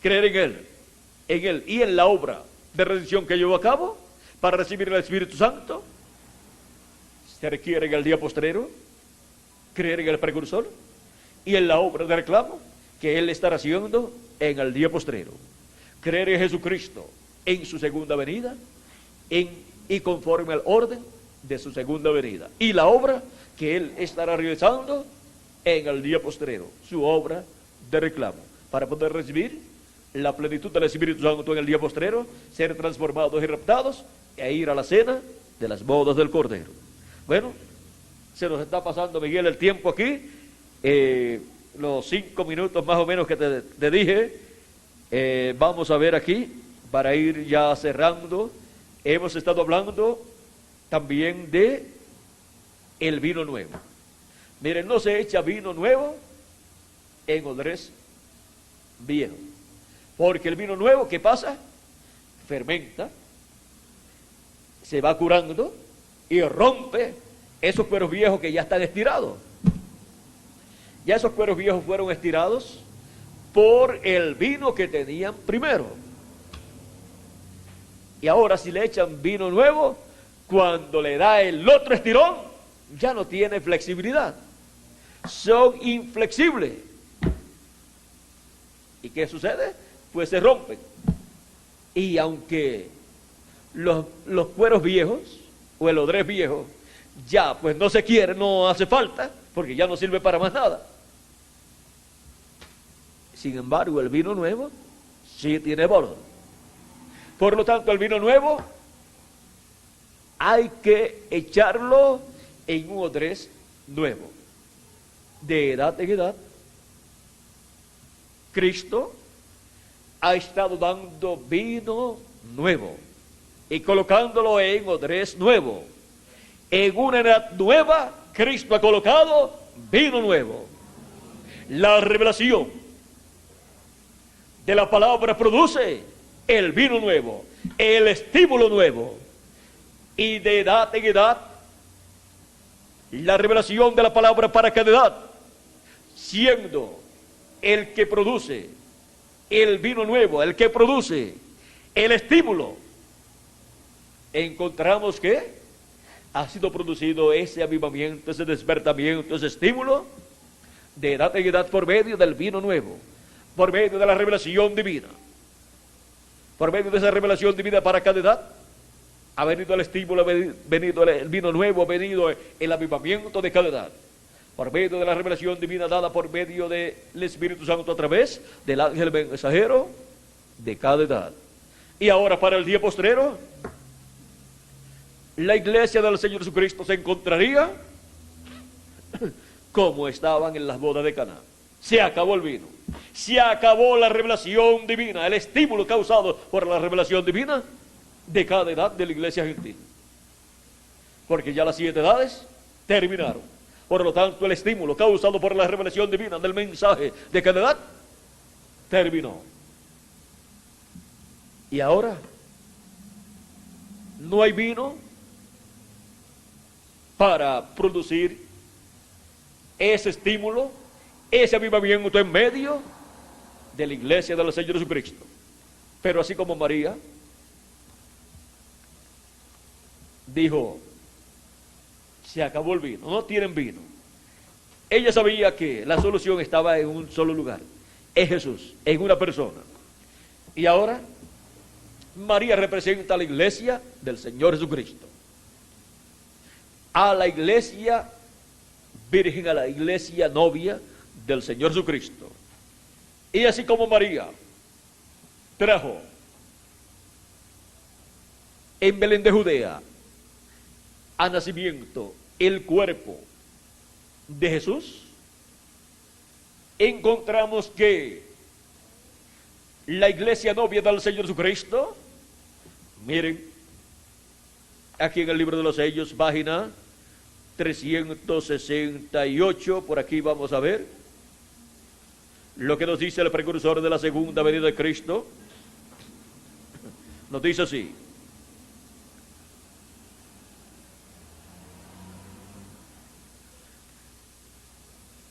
creer en él y en la obra de redención que llevó a cabo para recibir el Espíritu Santo, se requiere en el día postrero creer en el precursor y en la obra de reclamo que él estará haciendo en el día postrero. Creer en Jesucristo en su segunda venida y conforme al orden de su segunda venida, y la obra que él estará realizando en el día postrero, su obra de reclamo, para poder recibir la plenitud del Espíritu Santo en el día postrero, ser transformados y raptados e ir a la cena de las bodas del Cordero. Bueno, se nos está pasando, Miguel, el tiempo aquí. Los 5 minutos más o menos que te dije, vamos a ver aquí para ir ya cerrando. Hemos estado hablando también de el vino nuevo. Miren, no se echa vino nuevo en odres viejos, porque el vino nuevo, ¿qué pasa? Fermenta, se va curando y rompe esos cueros viejos que ya están estirados. Ya esos cueros viejos fueron estirados por el vino que tenían primero. Y ahora si le echan vino nuevo, cuando le da el otro estirón, ya no tiene flexibilidad. Son inflexibles. ¿Y qué sucede? Pues se rompen. Y aunque los cueros viejos o el odrés viejo ya pues no se quiere, no hace falta, porque ya no sirve para más nada. Sin embargo, el vino nuevo sí tiene valor. Por lo tanto, el vino nuevo hay que echarlo en un odrés nuevo. De edad en edad, Cristo ha estado dando vino nuevo y colocándolo en odrés nuevo. En una edad nueva, Cristo ha colocado vino nuevo. La revelación de la palabra produce el vino nuevo, el estímulo nuevo. Y de edad en edad, la revelación de la palabra para cada edad, siendo el que produce el vino nuevo, el que produce el estímulo, encontramos que ha sido producido ese avivamiento, ese despertamiento, ese estímulo de edad en edad por medio del vino nuevo, por medio de la revelación divina. Por medio de esa revelación divina para cada edad, ha venido el estímulo, ha venido el vino nuevo, ha venido el avivamiento de cada edad. Por medio de la revelación divina dada por medio del Espíritu Santo a través del ángel mensajero de cada edad. Y ahora para el día postrero, la iglesia del Señor Jesucristo se encontraría como estaban en las bodas de Caná. Se acabó el vino, se acabó la revelación divina, el estímulo causado por la revelación divina de cada edad de la iglesia gentil. Porque ya las 7 edades terminaron. Por lo tanto, el estímulo causado por la revelación divina del mensaje de cada edad terminó. Y ahora no hay vino para producir ese estímulo, ese avivamiento en medio de la iglesia del Señor Jesucristo. Pero así como María dijo, se acabó el vino, no tienen vino. Ella sabía que la solución estaba en un solo lugar, es Jesús, en una persona. Y ahora María representa a la iglesia del Señor Jesucristo, a la iglesia virgen, a la iglesia novia del Señor Jesucristo. Y así como María trajo en Belén de Judea a nacimiento el cuerpo de Jesús, encontramos que la iglesia novia del Señor Jesucristo, miren, aquí en el libro de los sellos, página 368, por aquí vamos a ver lo que nos dice el precursor de la segunda venida de Cristo. Nos dice así: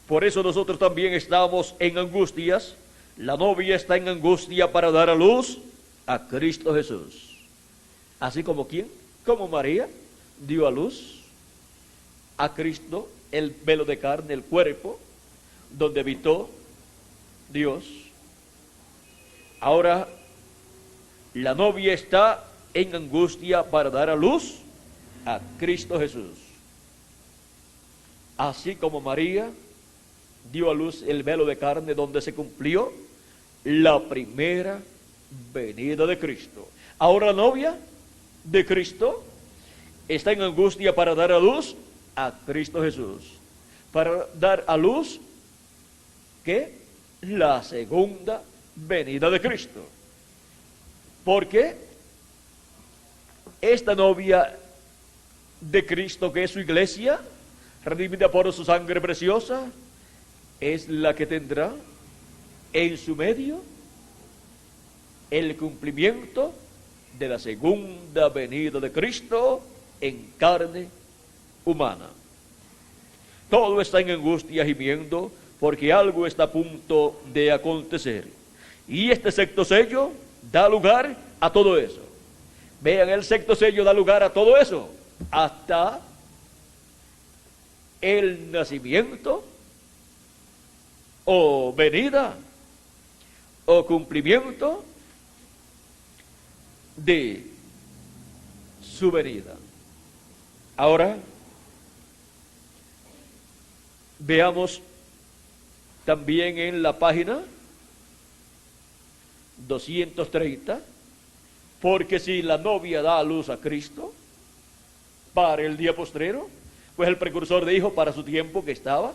por eso nosotros también estamos en angustias. La novia está en angustia para dar a luz a Cristo Jesús. Así como ¿quién? Como María dio a luz a Cristo, el velo de carne, el cuerpo, donde habitó Dios. Ahora la novia está en angustia para dar a luz a Cristo Jesús. Así como María dio a luz el velo de carne, donde se cumplió la primera venida de Cristo. Ahora la novia de Cristo está en angustia para dar a luz a Cristo Jesús, para dar a luz que la segunda venida de Cristo, porque esta novia de Cristo, que es su iglesia redimida por su sangre preciosa, es la que tendrá en su medio el cumplimiento de la segunda venida de Cristo en carne humana. Todo está en angustia, gimiendo, porque algo está a punto de acontecer. Y este sexto sello da lugar a todo eso. Vean, el sexto sello da lugar a todo eso, hasta el nacimiento, o venida, o cumplimiento de su venida. Ahora veamos también en la página 230, porque si la novia da a luz a Cristo para el día postrero, pues el precursor dijo para su tiempo que estaba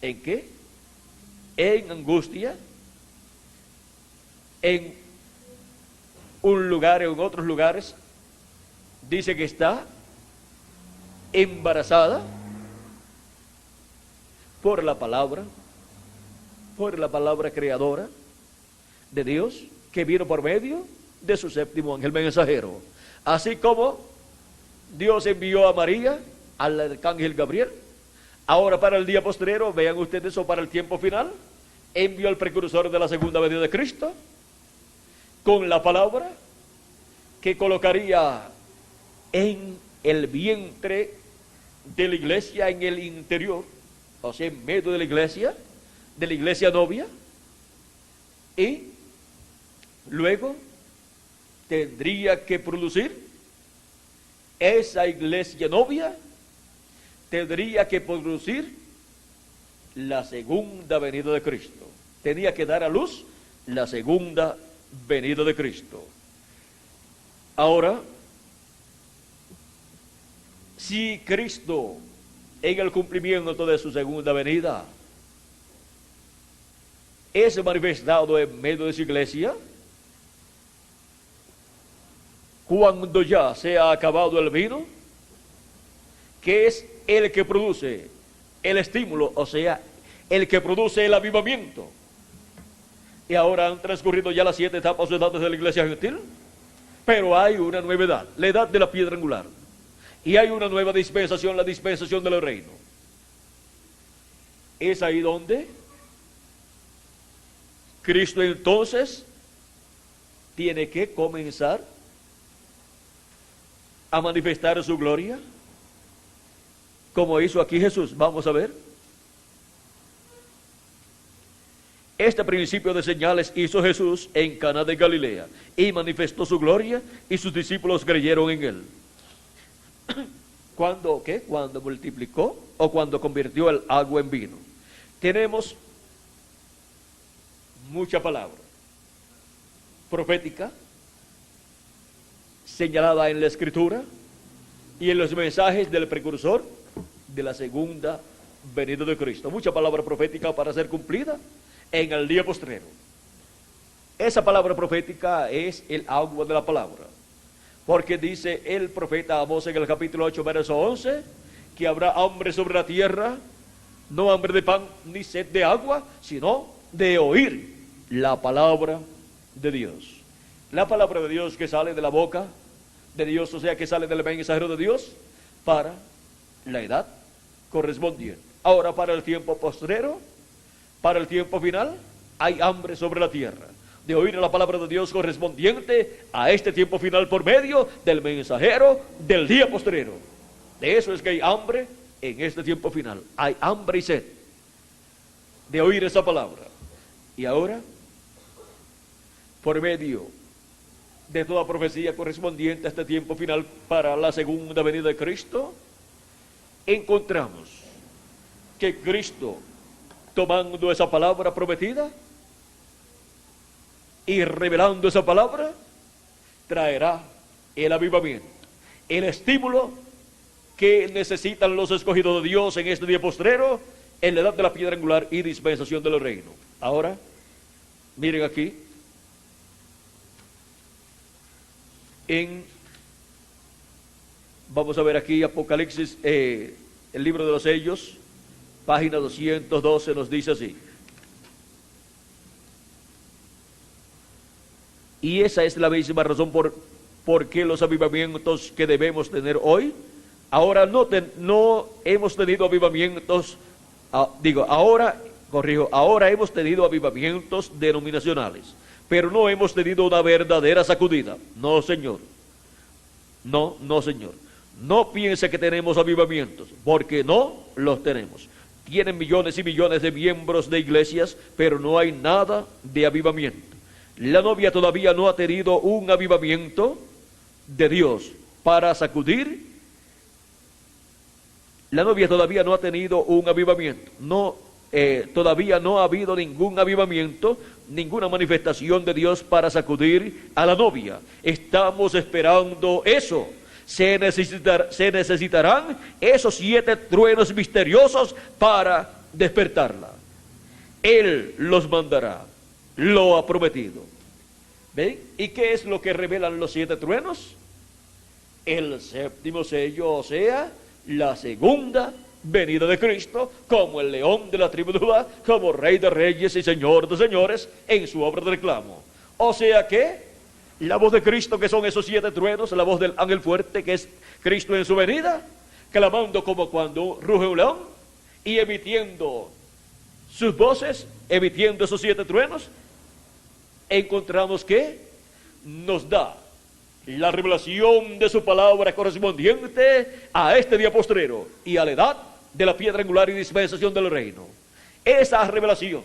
¿en qué? En angustia, en un lugar, en otros lugares dice que está embarazada por la palabra creadora de Dios, que vino por medio de su séptimo ángel mensajero. Así como Dios envió a María al arcángel Gabriel, ahora para el día postrero, vean ustedes, o para el tiempo final, envió al precursor de la segunda venida de Cristo con la palabra que colocaría en el vientre de la iglesia, en el interior, o sea, en medio de la iglesia novia, y luego tendría que producir esa iglesia novia, tendría que producir la segunda venida de Cristo, tenía que dar a luz la segunda venida de Cristo. Ahora, si Cristo en el cumplimiento de su segunda venida es manifestado en medio de su iglesia, cuando ya se ha acabado el vino, que es el que produce el estímulo, o sea, el que produce el avivamiento. Y ahora han transcurrido ya las 7 etapas o edades de la iglesia gentil, pero hay una nueva edad, la edad de la piedra angular. Y hay una nueva dispensación, la dispensación del reino. Es ahí donde Cristo entonces tiene que comenzar a manifestar su gloria, como hizo aquí Jesús. Vamos a ver. Este principio de señales hizo Jesús en Caná de Galilea y manifestó su gloria y sus discípulos creyeron en él. ¿Cuándo qué? Cuando multiplicó o cuando convirtió el agua en vino. Tenemos mucha palabra profética señalada en la Escritura y en los mensajes del precursor de la segunda venida de Cristo. Mucha palabra profética para ser cumplida en el día postrero. Esa palabra profética es el agua de la palabra, porque dice el profeta Amós en el capítulo 8, verso 11, que habrá hambre sobre la tierra, no hambre de pan ni sed de agua, sino de oír la palabra de Dios. La palabra de Dios que sale de la boca de Dios, o sea, que sale del mensajero de Dios para la edad correspondiente. Ahora, para el tiempo postrero, para el tiempo final, hay hambre sobre la tierra, de oír la palabra de Dios correspondiente a este tiempo final por medio del mensajero del día postrero. De eso es que hay hambre en este tiempo final. Hay hambre y sed de oír esa palabra. Y ahora, por medio de toda profecía correspondiente a este tiempo final para la segunda venida de Cristo, encontramos que Cristo, tomando esa palabra prometida y revelando esa palabra, traerá el avivamiento, el estímulo que necesitan los escogidos de Dios en este día postrero, en la edad de la piedra angular y dispensación del reino. Ahora, miren aquí, vamos a ver aquí Apocalipsis, el libro de los sellos, página 212, nos dice así: y esa es la misma razón por qué los avivamientos que debemos tener hoy, ahora no hemos tenido avivamientos, ahora hemos tenido avivamientos denominacionales, pero no hemos tenido una verdadera sacudida. No, señor. No, señor. No piense que tenemos avivamientos, porque no los tenemos. Tienen millones y millones de miembros de iglesias, pero no hay nada de avivamiento. La novia todavía no ha tenido un avivamiento de Dios para sacudir. La novia todavía no ha tenido un avivamiento. Todavía no ha habido ningún avivamiento, ninguna manifestación de Dios para sacudir a la novia. Estamos esperando eso. Se necesitarán esos 7 truenos misteriosos para despertarla. Él los mandará, lo ha prometido. ¿Ven? ¿Y qué es lo que revelan los 7 truenos? El séptimo sello, o sea, la segunda venida de Cristo, como el león de la tribu de Judá, como rey de reyes y señor de señores, en su obra de reclamo. O sea que la voz de Cristo, que son esos 7 truenos, la voz del ángel fuerte, que es Cristo en su venida, clamando como cuando ruge un león, y emitiendo sus voces emitiendo esos 7 truenos, encontramos que nos da la revelación de su palabra correspondiente a este día postrero y a la edad de la piedra angular y dispensación del reino. Esa revelación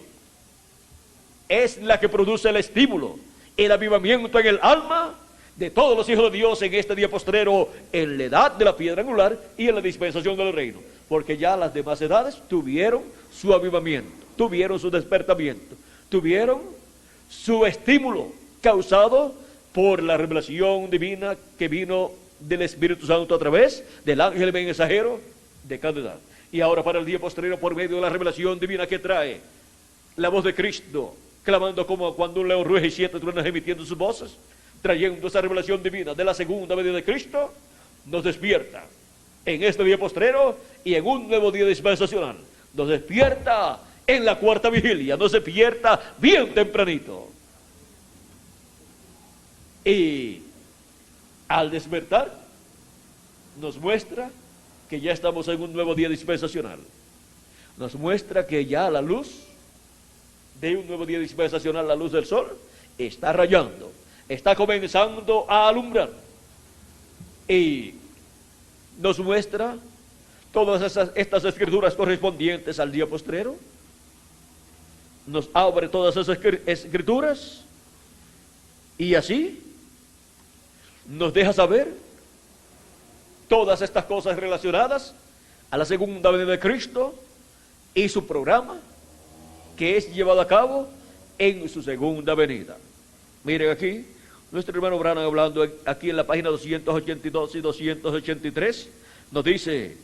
es la que produce el estímulo, el avivamiento en el alma de todos los hijos de Dios en este día postrero, en la edad de la piedra angular y en la dispensación del reino. Porque ya las demás edades tuvieron su avivamiento, tuvieron su despertamiento, tuvieron su estímulo causado por la revelación divina que vino del Espíritu Santo a través del ángel mensajero de cada edad. Y ahora para el día postrero, por medio de la revelación divina que trae la voz de Cristo, clamando como cuando un león ruge y 7 truenos emitiendo sus voces, trayendo esa revelación divina de la segunda venida de Cristo, nos despierta en este día postrero y en un nuevo día dispensacional. Nos despierta en la cuarta vigilia, nos despierta bien tempranito. Y al despertar, nos muestra que ya estamos en un nuevo día dispensacional. Nos muestra que ya la luz de un nuevo día dispensacional, la luz del sol, está rayando, está comenzando a alumbrar. Y nos muestra todas estas escrituras correspondientes al día postrero. Nos abre todas esas escrituras y así nos deja saber todas estas cosas relacionadas a la segunda venida de Cristo y su programa que es llevado a cabo en su segunda venida. Miren aquí, nuestro hermano Branham hablando aquí en la página 282 y 283, nos dice,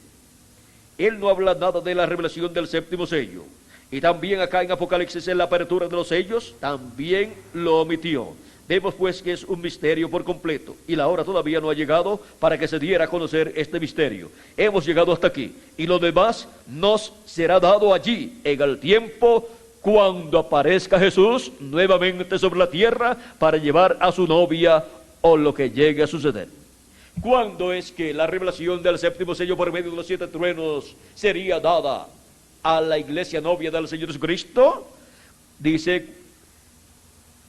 él no habla nada de la revelación del séptimo sello, y también acá en Apocalipsis en la apertura de los sellos, también lo omitió. Vemos pues que es un misterio por completo, y la hora todavía no ha llegado para que se diera a conocer este misterio. Hemos llegado hasta aquí, y lo demás nos será dado allí, en el tiempo cuando aparezca Jesús nuevamente sobre la tierra para llevar a su novia o lo que llegue a suceder. ¿Cuándo es que la revelación del séptimo sello por medio de los 7 truenos sería dada a la iglesia novia del Señor Jesucristo? Dice,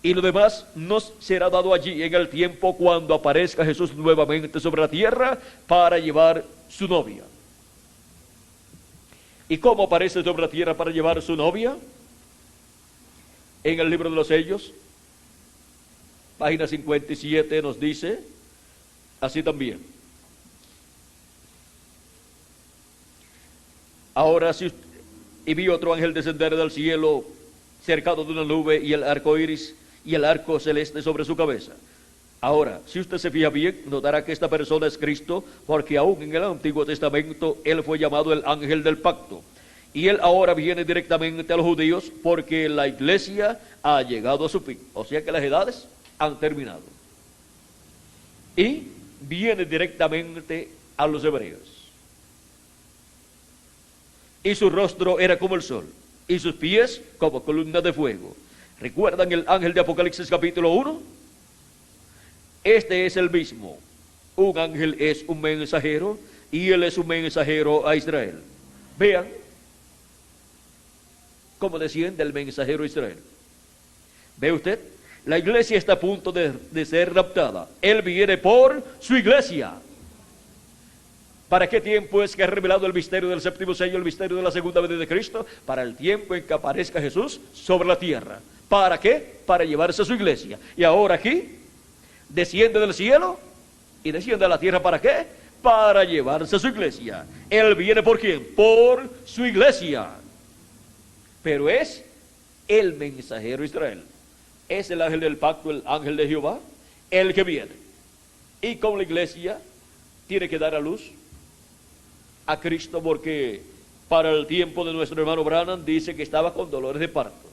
y lo demás nos será dado allí en el tiempo cuando aparezca Jesús nuevamente sobre la tierra para llevar su novia. ¿Y cómo aparece sobre la tierra para llevar su novia? En el libro de los sellos, página 57, nos dice así también. Ahora sí, y vi otro ángel descender del cielo, cercado de una nube, y el arco iris y el arco celeste sobre su cabeza. Ahora, si usted se fija bien, notará que esta persona es Cristo, porque aún en el Antiguo Testamento él fue llamado el ángel del pacto. Y él ahora viene directamente a los judíos porque la iglesia ha llegado a su fin. O sea que las edades han terminado. Y viene directamente a los hebreos. Y su rostro era como el sol, y sus pies como columnas de fuego. ¿Recuerdan el ángel de Apocalipsis capítulo 1? Este es el mismo. Un ángel es un mensajero, y él es un mensajero a Israel. Vean cómo desciende el mensajero a Israel. ¿Ve usted? La iglesia está a punto de ser raptada. Él viene por su iglesia. ¿Para qué tiempo es que ha revelado el misterio del séptimo sello, el misterio de la segunda venida de Cristo? Para el tiempo en que aparezca Jesús sobre la tierra. ¿Para qué? Para llevarse a su iglesia. Y ahora aquí, desciende del cielo y desciende a la tierra. ¿Para qué? Para llevarse a su iglesia. Él viene ¿por quién? Por su iglesia. Pero es el mensajero Israel. Es el ángel del pacto, el ángel de Jehová, el que viene. Y con la iglesia tiene que dar a luz a Cristo, porque para el tiempo de nuestro hermano Branham dice que estaba con dolores de parto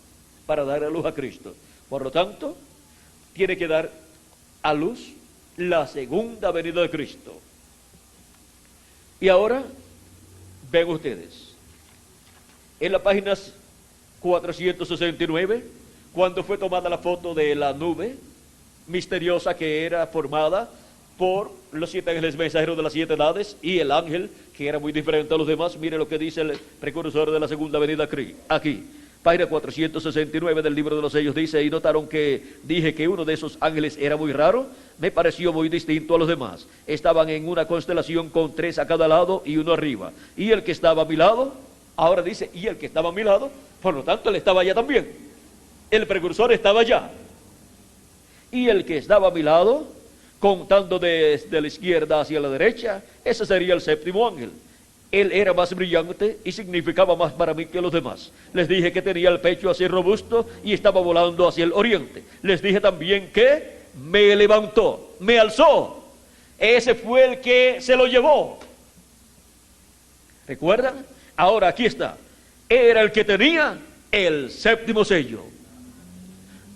para dar a luz a Cristo. Por lo tanto, tiene que dar a luz la segunda venida de Cristo. Y ahora, ven ustedes, en la página 469, cuando fue tomada la foto de la nube misteriosa que era formada por los 7 ángeles mensajeros de las 7 edades y el ángel que era muy diferente a los demás. Mire lo que dice el precursor de la segunda venida aquí. Página 469 del libro de los sellos dice: y notaron que dije que uno de esos ángeles era muy raro, me pareció muy distinto a los demás. Estaban en una constelación con 3 a cada lado y uno arriba. Y el que estaba a mi lado, ahora dice, y el que estaba a mi lado, por lo tanto él estaba allá también. El precursor estaba allá. Y el que estaba a mi lado, contando desde la izquierda hacia la derecha, ese sería el 7º ángel. Él era más brillante y significaba más para mí que los demás. Les dije que tenía el pecho así robusto y estaba volando hacia el oriente. Les dije también que me levantó, me alzó. Ese fue el que se lo llevó. ¿Recuerdan? Ahora aquí está. Era el que tenía el 7º sello.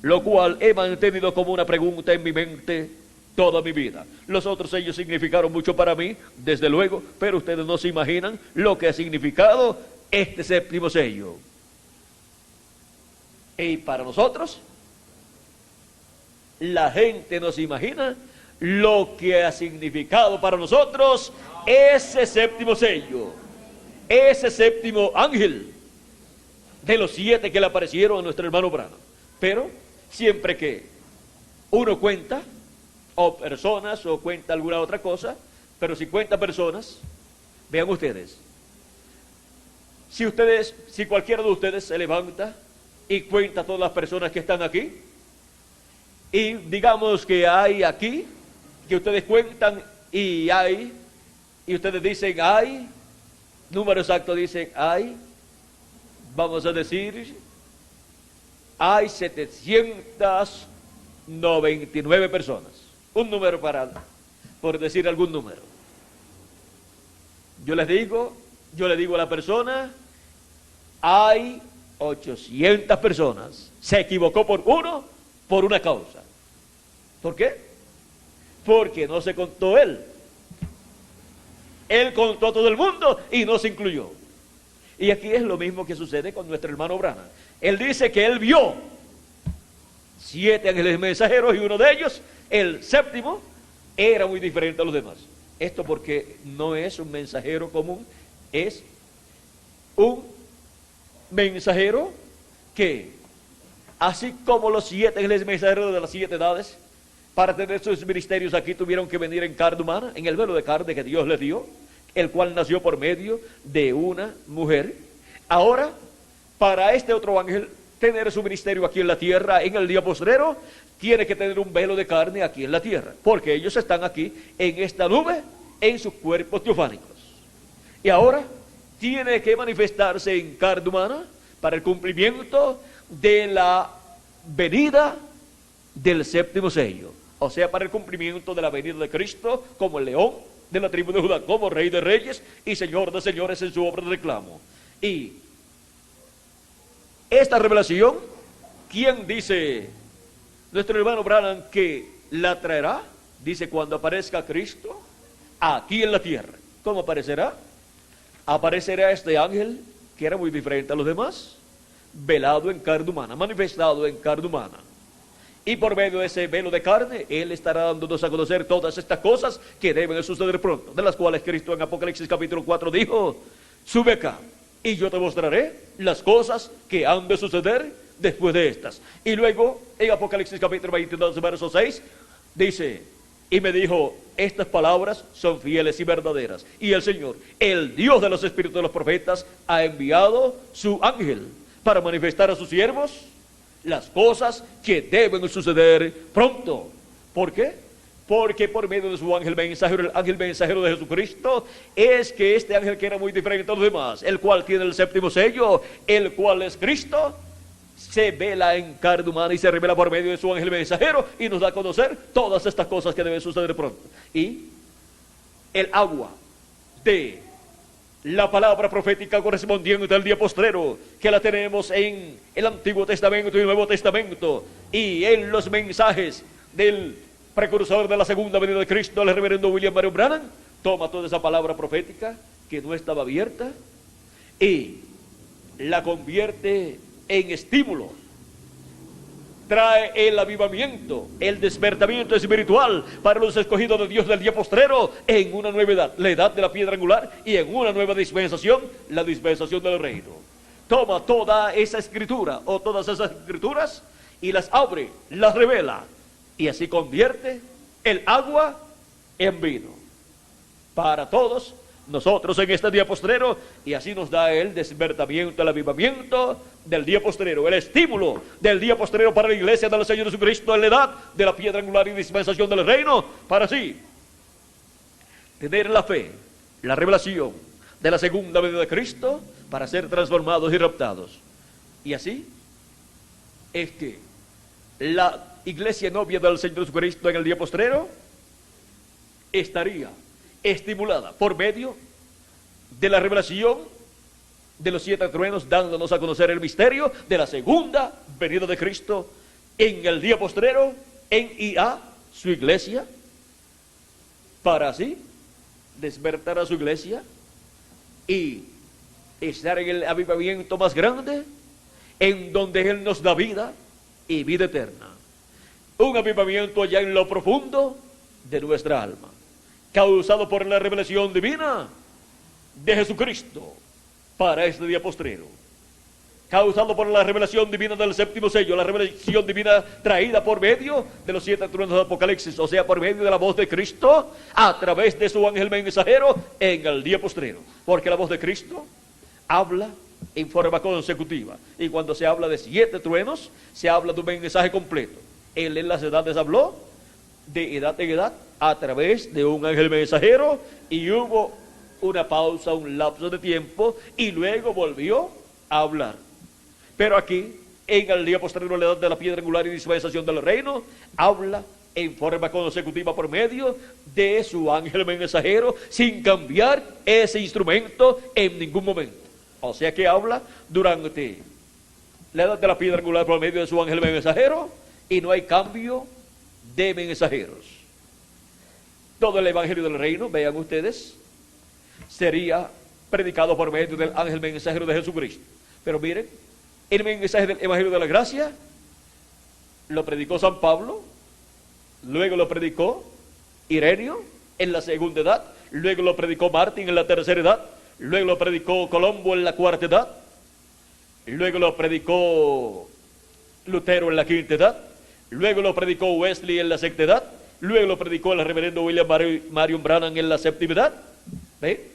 Lo cual he mantenido como una pregunta en mi mente toda mi vida. Los otros sellos significaron mucho para mí, desde luego, pero ustedes no se imaginan lo que ha significado este 7º sello. Y para nosotros, la gente no se imagina lo que ha significado para nosotros ese 7º sello, ese 7º ángel de los 7 que le aparecieron a nuestro hermano Branham. Pero siempre que uno cuenta, o personas, o cuenta alguna otra cosa, pero si cuenta personas, vean ustedes, si cualquiera de ustedes se levanta y cuenta a todas las personas que están aquí, y digamos que hay aquí, que ustedes cuentan y ustedes dicen hay, número exacto dicen hay, vamos a decir, hay 799 personas. Un número por decir algún número. Yo le digo a la persona, hay 800 personas. Se equivocó por uno, por una causa. ¿Por qué? Porque no se contó él. Él contó a todo el mundo y no se incluyó. Y aquí es lo mismo que sucede con nuestro hermano Branham. Él dice que él vio 7 ángeles mensajeros y uno de ellos, el 7º, era muy diferente a los demás. Esto porque no es un mensajero común, es un mensajero que, así como los 7 ángeles mensajeros de las 7 edades, para tener sus ministerios aquí tuvieron que venir en carne humana, en el velo de carne que Dios les dio, el cual nació por medio de una mujer. Ahora, para este otro ángel tener su ministerio aquí en la tierra en el día postrero, tiene que tener un velo de carne aquí en la tierra, porque ellos están aquí en esta nube, en sus cuerpos teofánicos. Y ahora tiene que manifestarse en carne humana para el cumplimiento de la venida del 7º sello, o sea, para el cumplimiento de la venida de Cristo como el león de la tribu de Judá, como Rey de Reyes y Señor de Señores en su obra de reclamo. Y esta revelación, ¿quién dice nuestro hermano Branham que la traerá? Dice, cuando aparezca Cristo aquí en la tierra. ¿Cómo aparecerá? Aparecerá este ángel que era muy diferente a los demás, velado en carne humana, manifestado en carne humana. Y por medio de ese velo de carne, Él estará dándonos a conocer todas estas cosas que deben suceder pronto, de las cuales Cristo en Apocalipsis capítulo 4 dijo, sube acá y yo te mostraré las cosas que han de suceder después de estas. Y luego en Apocalipsis capítulo 22 verso 6 dice, y me dijo, estas palabras son fieles y verdaderas, y el Señor, el Dios de los espíritus de los profetas, ha enviado su ángel para manifestar a sus siervos las cosas que deben suceder pronto. ¿Por qué? Porque por medio de su ángel mensajero, el ángel mensajero de Jesucristo, es que este ángel que era muy diferente a los demás, el cual tiene el 7º sello, el cual es Cristo, se vela en carne humana y se revela por medio de su ángel mensajero y nos da a conocer todas estas cosas que deben suceder pronto. Y el agua de la palabra profética correspondiente al día postrero, que la tenemos en el Antiguo Testamento y el Nuevo Testamento, y en los mensajes del precursor de la segunda venida de Cristo, el reverendo William Marion Branham, toma toda esa palabra profética que no estaba abierta y la convierte en estímulo, trae el avivamiento, el despertamiento espiritual para los escogidos de Dios del día postrero en una nueva edad, la edad de la piedra angular, y en una nueva dispensación, la dispensación del reino. toma toda esa escritura o todas esas escrituras y las abre, las revela, y así convierte el agua en vino para todos nosotros en este día postrero, y así nos da el despertamiento, el avivamiento del día postrero, el estímulo del día postrero para la iglesia del Señor Jesucristo en la edad de la piedra angular y dispensación del reino, para así tener la fe, la revelación de la segunda venida de Cristo, para ser transformados y raptados. Y así es que la iglesia novia del Señor Jesucristo en el día postrero estaría estimulada por medio de la revelación de los 7 truenos, dándonos a conocer el misterio de la segunda venida de Cristo en el día postrero, en y a su iglesia, para así despertar a su iglesia y estar en el avivamiento más grande, en donde Él nos da vida y vida eterna. Un avivamiento allá en lo profundo de nuestra alma, causado por la revelación divina de Jesucristo para este día postrero, causado por la revelación divina del séptimo sello, la revelación divina traída por medio de los 7 truenos del Apocalipsis, o sea, por medio de la voz de Cristo a través de su ángel mensajero en el día postrero, porque la voz de Cristo habla en forma consecutiva, y cuando se habla de 7 truenos, se habla de un mensaje completo. Él en las edades habló de edad en edad a través de un ángel mensajero, y hubo una pausa, un lapso de tiempo, y luego volvió a hablar. Pero aquí, en el día posterior a la edad de la piedra angular y dispensación del reino, habla en forma consecutiva por medio de su ángel mensajero, sin cambiar ese instrumento en ningún momento. O sea que habla durante la edad de la piedra angular por medio de su ángel mensajero, y no hay cambio de mensajeros. Todo el evangelio del reino, vean ustedes, sería predicado por medio del ángel mensajero de Jesucristo. Pero miren, el mensaje del evangelio de la gracia lo predicó San Pablo, luego lo predicó Ireneo en la segunda edad, luego lo predicó Martín en la tercera edad, luego lo predicó Colombo en la cuarta edad, luego lo predicó Lutero en la quinta edad, luego lo predicó Wesley en la sexta edad, luego lo predicó el reverendo William Marion Branham en la séptima edad. ¿Ve?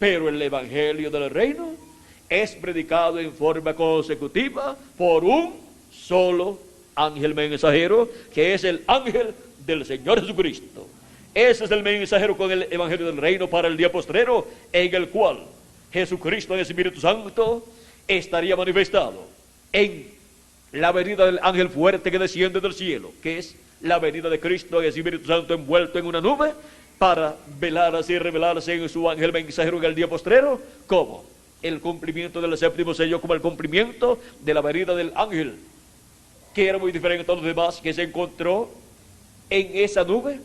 Pero el evangelio del reino es predicado en forma consecutiva por un solo ángel mensajero, que es el ángel del Señor Jesucristo. Ese es el mensajero con el evangelio del reino para el día postrero, en el cual Jesucristo en el Espíritu Santo estaría manifestado en la venida del ángel fuerte que desciende del cielo, que es la venida de Cristo en el Espíritu Santo envuelto en una nube, para velarse y revelarse en su ángel mensajero en el día postrero, como el cumplimiento del séptimo sello, como el cumplimiento de la venida del ángel, que era muy diferente a los demás, que se encontró en esa nube,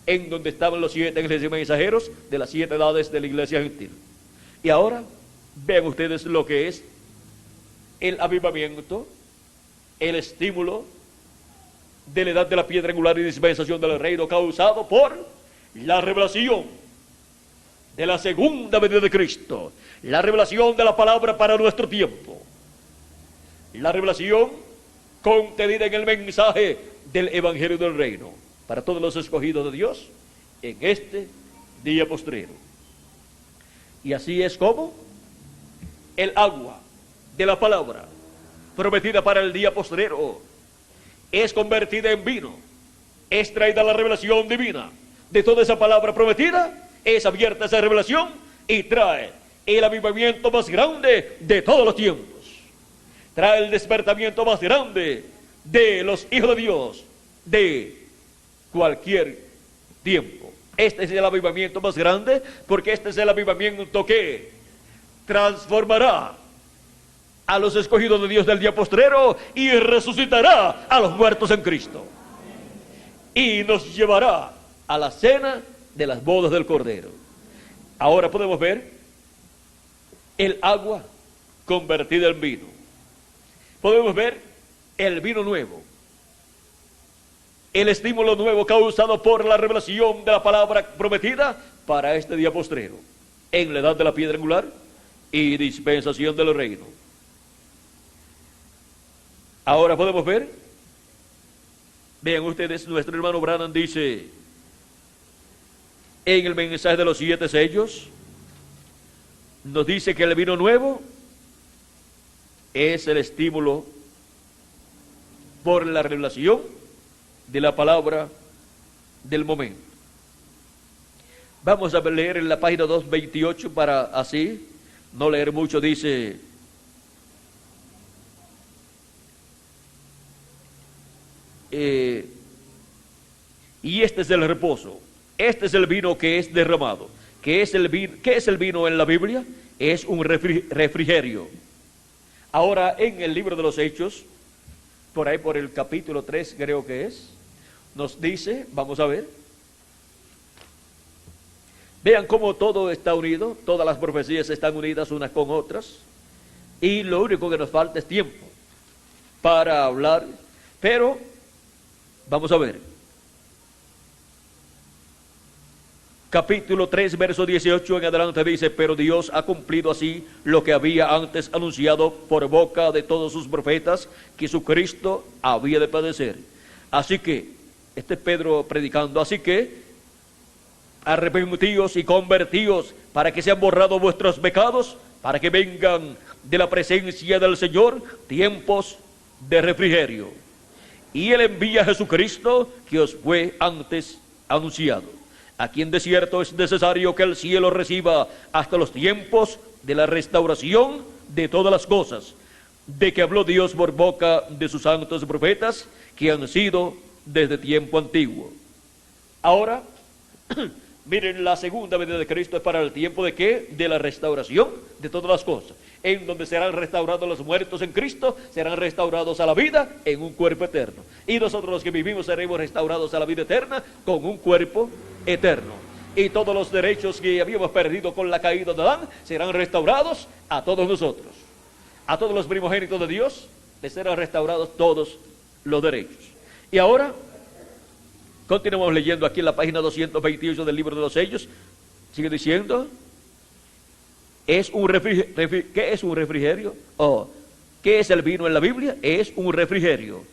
en donde estaban los 7 ángeles mensajeros de las 7 edades de la iglesia gentil. Y ahora, vean ustedes lo que es el avivamiento, el estímulo de la edad de la piedra angular y dispensación del reino, causado por la revelación de la segunda venida de Cristo, la revelación de la palabra para nuestro tiempo, la revelación contenida en el mensaje del evangelio del reino para todos los escogidos de Dios en este día postrero. Y así es como el agua de la palabra prometida para el día postrero es convertida en vino, es traída la revelación divina de toda esa palabra prometida, es abierta esa revelación y trae el avivamiento más grande de todos los tiempos, trae el despertamiento más grande de los hijos de Dios de cualquier tiempo. Este es el avivamiento más grande, porque este es el avivamiento que transformará a los escogidos de Dios del día postrero y resucitará a los muertos en Cristo, y nos llevará a la cena de las bodas del Cordero. Ahora podemos ver el agua convertida en vino. Podemos ver el vino nuevo, el estímulo nuevo causado por la revelación de la palabra prometida para este día postrero, en la edad de la piedra angular y dispensación del reino. Ahora podemos ver, vean ustedes, nuestro hermano Branham dice en el mensaje de los 7 sellos, nos dice que el vino nuevo es el estímulo por la revelación de la palabra del momento. Vamos a leer en la página 228 para así no leer mucho. Dice: y este es el reposo, este es el vino que es derramado. ¿Qué es el vino en la Biblia? Es un refrigerio. Ahora, en el libro de los Hechos, por ahí por el capítulo 3 creo que es, nos dice, vamos a ver, vean cómo todo está unido, todas las profecías están unidas unas con otras, y lo único que nos falta es tiempo para hablar, pero vamos a ver. Capítulo 3, verso 18 en adelante dice: pero Dios ha cumplido así lo que había antes anunciado por boca de todos sus profetas, que Jesucristo había de padecer. Así que, este es Pedro predicando, así que arrepentíos y convertíos para que sean borrados vuestros pecados, para que vengan de la presencia del Señor tiempos de refrigerio. Y Él envía a Jesucristo, que os fue antes anunciado. Aquí en desierto es necesario que el cielo reciba hasta los tiempos de la restauración de todas las cosas, de que habló Dios por boca de sus santos profetas, que han sido desde tiempo antiguo. Ahora, miren, la segunda venida de Cristo es para el tiempo de ¿qué? De la restauración de todas las cosas, en donde serán restaurados los muertos en Cristo, serán restaurados a la vida en un cuerpo eterno. Y nosotros los que vivimos seremos restaurados a la vida eterna con un cuerpo eterno. Y todos los derechos que habíamos perdido con la caída de Adán serán restaurados a todos nosotros. A todos los primogénitos de Dios les serán restaurados todos los derechos. Y ahora continuamos leyendo aquí en la página 228 del libro de los sellos. Sigue diciendo: ¿qué es un refrigerio? ¿Qué es el vino en la Biblia? Es un refrigerio.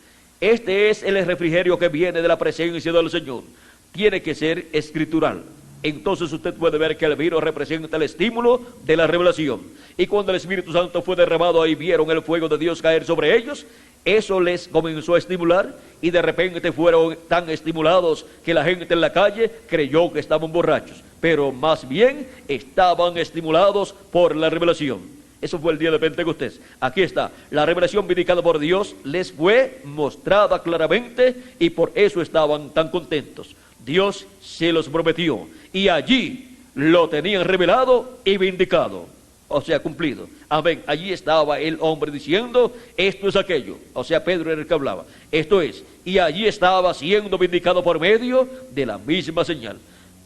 Este es el refrigerio que viene de la presencia del Señor. Tiene que ser escritural. Entonces usted puede ver que el vino representa el estímulo de la revelación. Y cuando el Espíritu Santo fue derramado, ahí vieron el fuego de Dios caer sobre ellos. Eso les comenzó a estimular, y de repente fueron tan estimulados que la gente en la calle creyó que estaban borrachos, pero más bien estaban estimulados por la revelación. Eso fue el día de Pentecostés. Aquí está, la revelación vindicada por Dios les fue mostrada claramente, y por eso estaban tan contentos. Dios se los prometió, y allí lo tenían revelado y vindicado, o sea, cumplido. Amén. Allí estaba el hombre diciendo: esto es aquello. O sea, Pedro era el que hablaba. Esto es. Y allí estaba siendo vindicado por medio de la misma señal.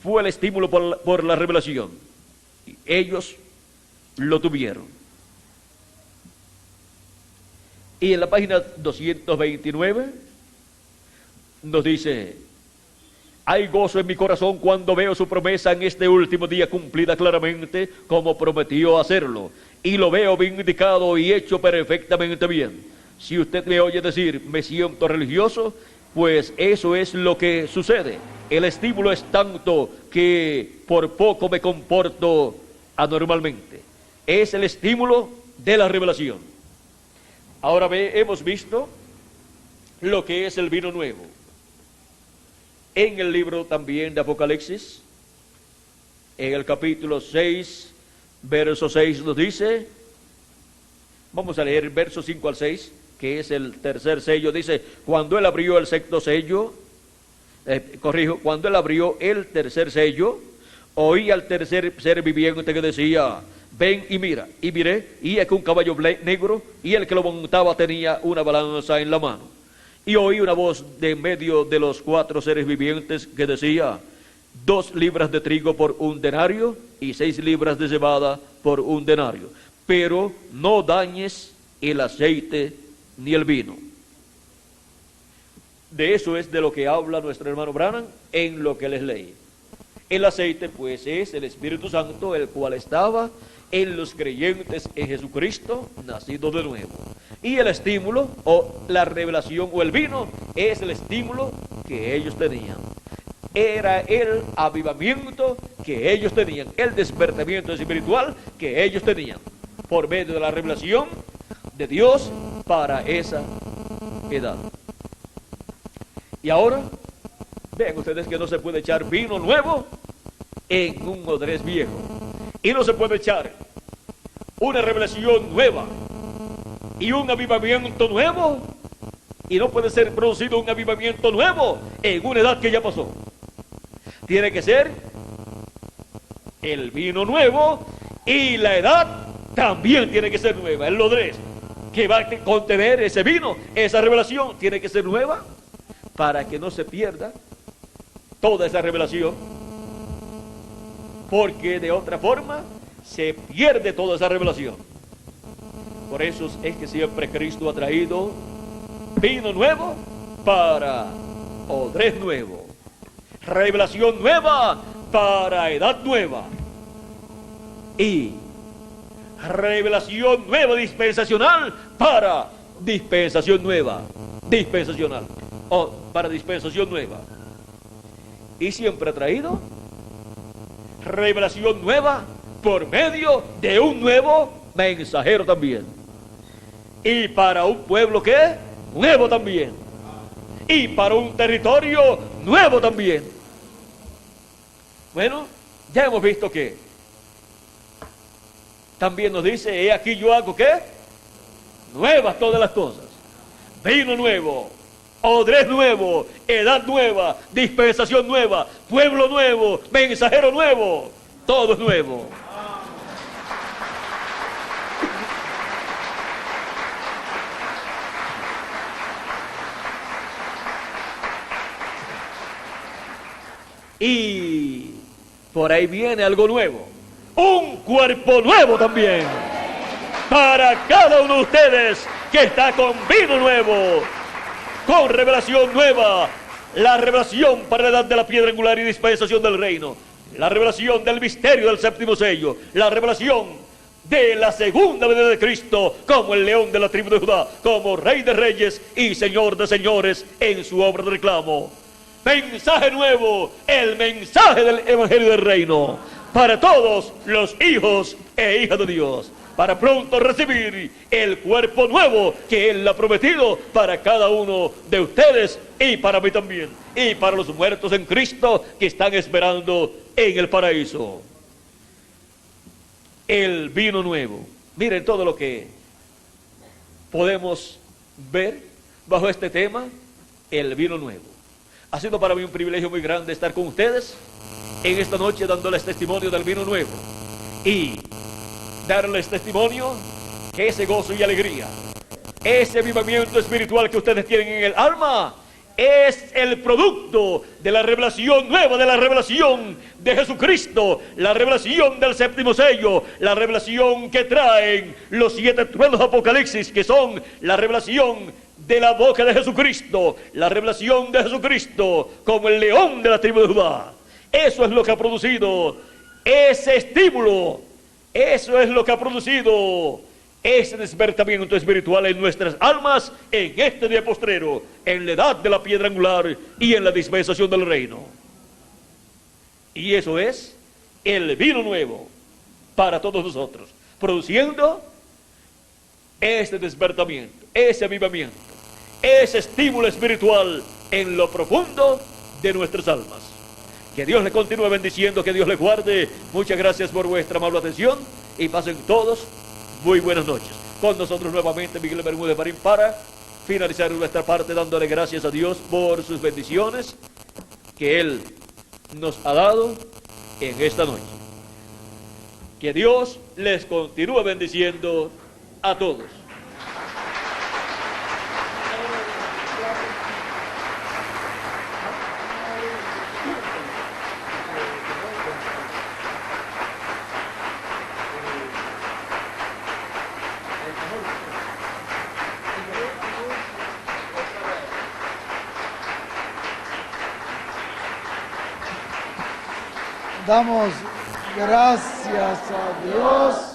Fue el estímulo por la revelación. Y ellos lo tuvieron. Y en la página 229 nos dice: hay gozo en mi corazón cuando veo su promesa en este último día cumplida claramente, como prometió hacerlo, y lo veo vindicado y hecho perfectamente bien. Si usted me oye decir: me siento religioso, pues eso es lo que sucede. El estímulo es tanto que por poco me comporto anormalmente. Es el estímulo de la revelación. Ahora hemos visto lo que es el vino nuevo. En el libro también de Apocalipsis, en el capítulo 6, verso 6 nos dice, vamos a leer versos 5 al 6, que es el tercer sello. Dice: cuando él abrió el sexto sello, cuando él abrió el tercer sello, oí al tercer ser viviente que decía: ven y mira. Y miré, y aquí un caballo negro, y el que lo montaba tenía una balanza en la mano. Y oí una voz de en medio de los 4 seres vivientes que decía: 2 libras de trigo por 1 denario, y 6 libras de cebada por 1 denario. Pero no dañes el aceite ni el vino. De eso es de lo que habla nuestro hermano Branham en lo que les leí. El aceite, pues, es el Espíritu Santo, el cual estaba en los creyentes en Jesucristo, nacidos de nuevo. Y el estímulo, o la revelación, o el vino, es el estímulo que ellos tenían. Era el avivamiento que ellos tenían, el despertamiento espiritual que ellos tenían, por medio de la revelación de Dios para esa edad. Y ahora, vean ustedes que no se puede echar vino nuevo en un odrés viejo. Y no se puede echar una revelación nueva y un avivamiento nuevo, y no puede ser producido un avivamiento nuevo en una edad que ya pasó. Tiene que ser el vino nuevo, y la edad también tiene que ser nueva. El odrés que va a contener ese vino, esa revelación, tiene que ser nueva para que no se pierda toda esa revelación, porque de otra forma se pierde toda esa revelación. Por eso es que siempre Cristo ha traído vino nuevo para odrés nuevo, revelación nueva para edad nueva, y revelación nueva dispensacional para dispensación nueva, dispensacional, o para dispensación nueva. Y siempre ha traído revelación nueva por medio de un nuevo mensajero también. Y para un pueblo que nuevo también. Y para un territorio nuevo también. Bueno, ya hemos visto que también nos dice: he aquí yo hago ¿qué? Nuevas todas las cosas. Vino nuevo, odrés nuevo, edad nueva, dispensación nueva, pueblo nuevo, mensajero nuevo, todo es nuevo. Y por ahí viene algo nuevo, un cuerpo nuevo también, para cada uno de ustedes que está con vino nuevo, con revelación nueva, la revelación para la edad de la piedra angular y dispensación del reino, la revelación del misterio del séptimo sello, la revelación de la segunda venida de Cristo como el león de la tribu de Judá, como rey de reyes y señor de señores en su obra de reclamo. Mensaje nuevo, el mensaje del evangelio del reino para todos los hijos e hijas de Dios, para pronto recibir el cuerpo nuevo que Él ha prometido para cada uno de ustedes y para mí también, y para los muertos en Cristo que están esperando en el paraíso. El vino nuevo. Miren todo lo que podemos ver bajo este tema, el vino nuevo. Ha sido para mí un privilegio muy grande estar con ustedes en esta noche dándoles testimonio del vino nuevo y darles testimonio que ese gozo y alegría, ese avivamiento espiritual que ustedes tienen en el alma, es el producto de la revelación nueva, de la revelación de Jesucristo, la revelación del séptimo sello, la revelación que traen los 7 truenos de Apocalipsis, que son la revelación de la boca de Jesucristo, la revelación de Jesucristo como el león de la tribu de Judá. Eso es lo que ha producido ese estímulo, eso es lo que ha producido ese despertamiento espiritual en nuestras almas en este día postrero, en la edad de la piedra angular y en la dispensación del reino. Y eso es el vino nuevo para todos nosotros, produciendo ese despertamiento, ese avivamiento, ese estímulo espiritual en lo profundo de nuestras almas. Que Dios le continúe bendiciendo, que Dios le guarde. Muchas gracias por vuestra amable atención y pasen todos muy buenas noches. Con nosotros nuevamente Miguel Bermúdez Marín para finalizar nuestra parte dándole gracias a Dios por sus bendiciones que Él nos ha dado en esta noche. Que Dios les continúe bendiciendo a todos. Damos gracias a Dios.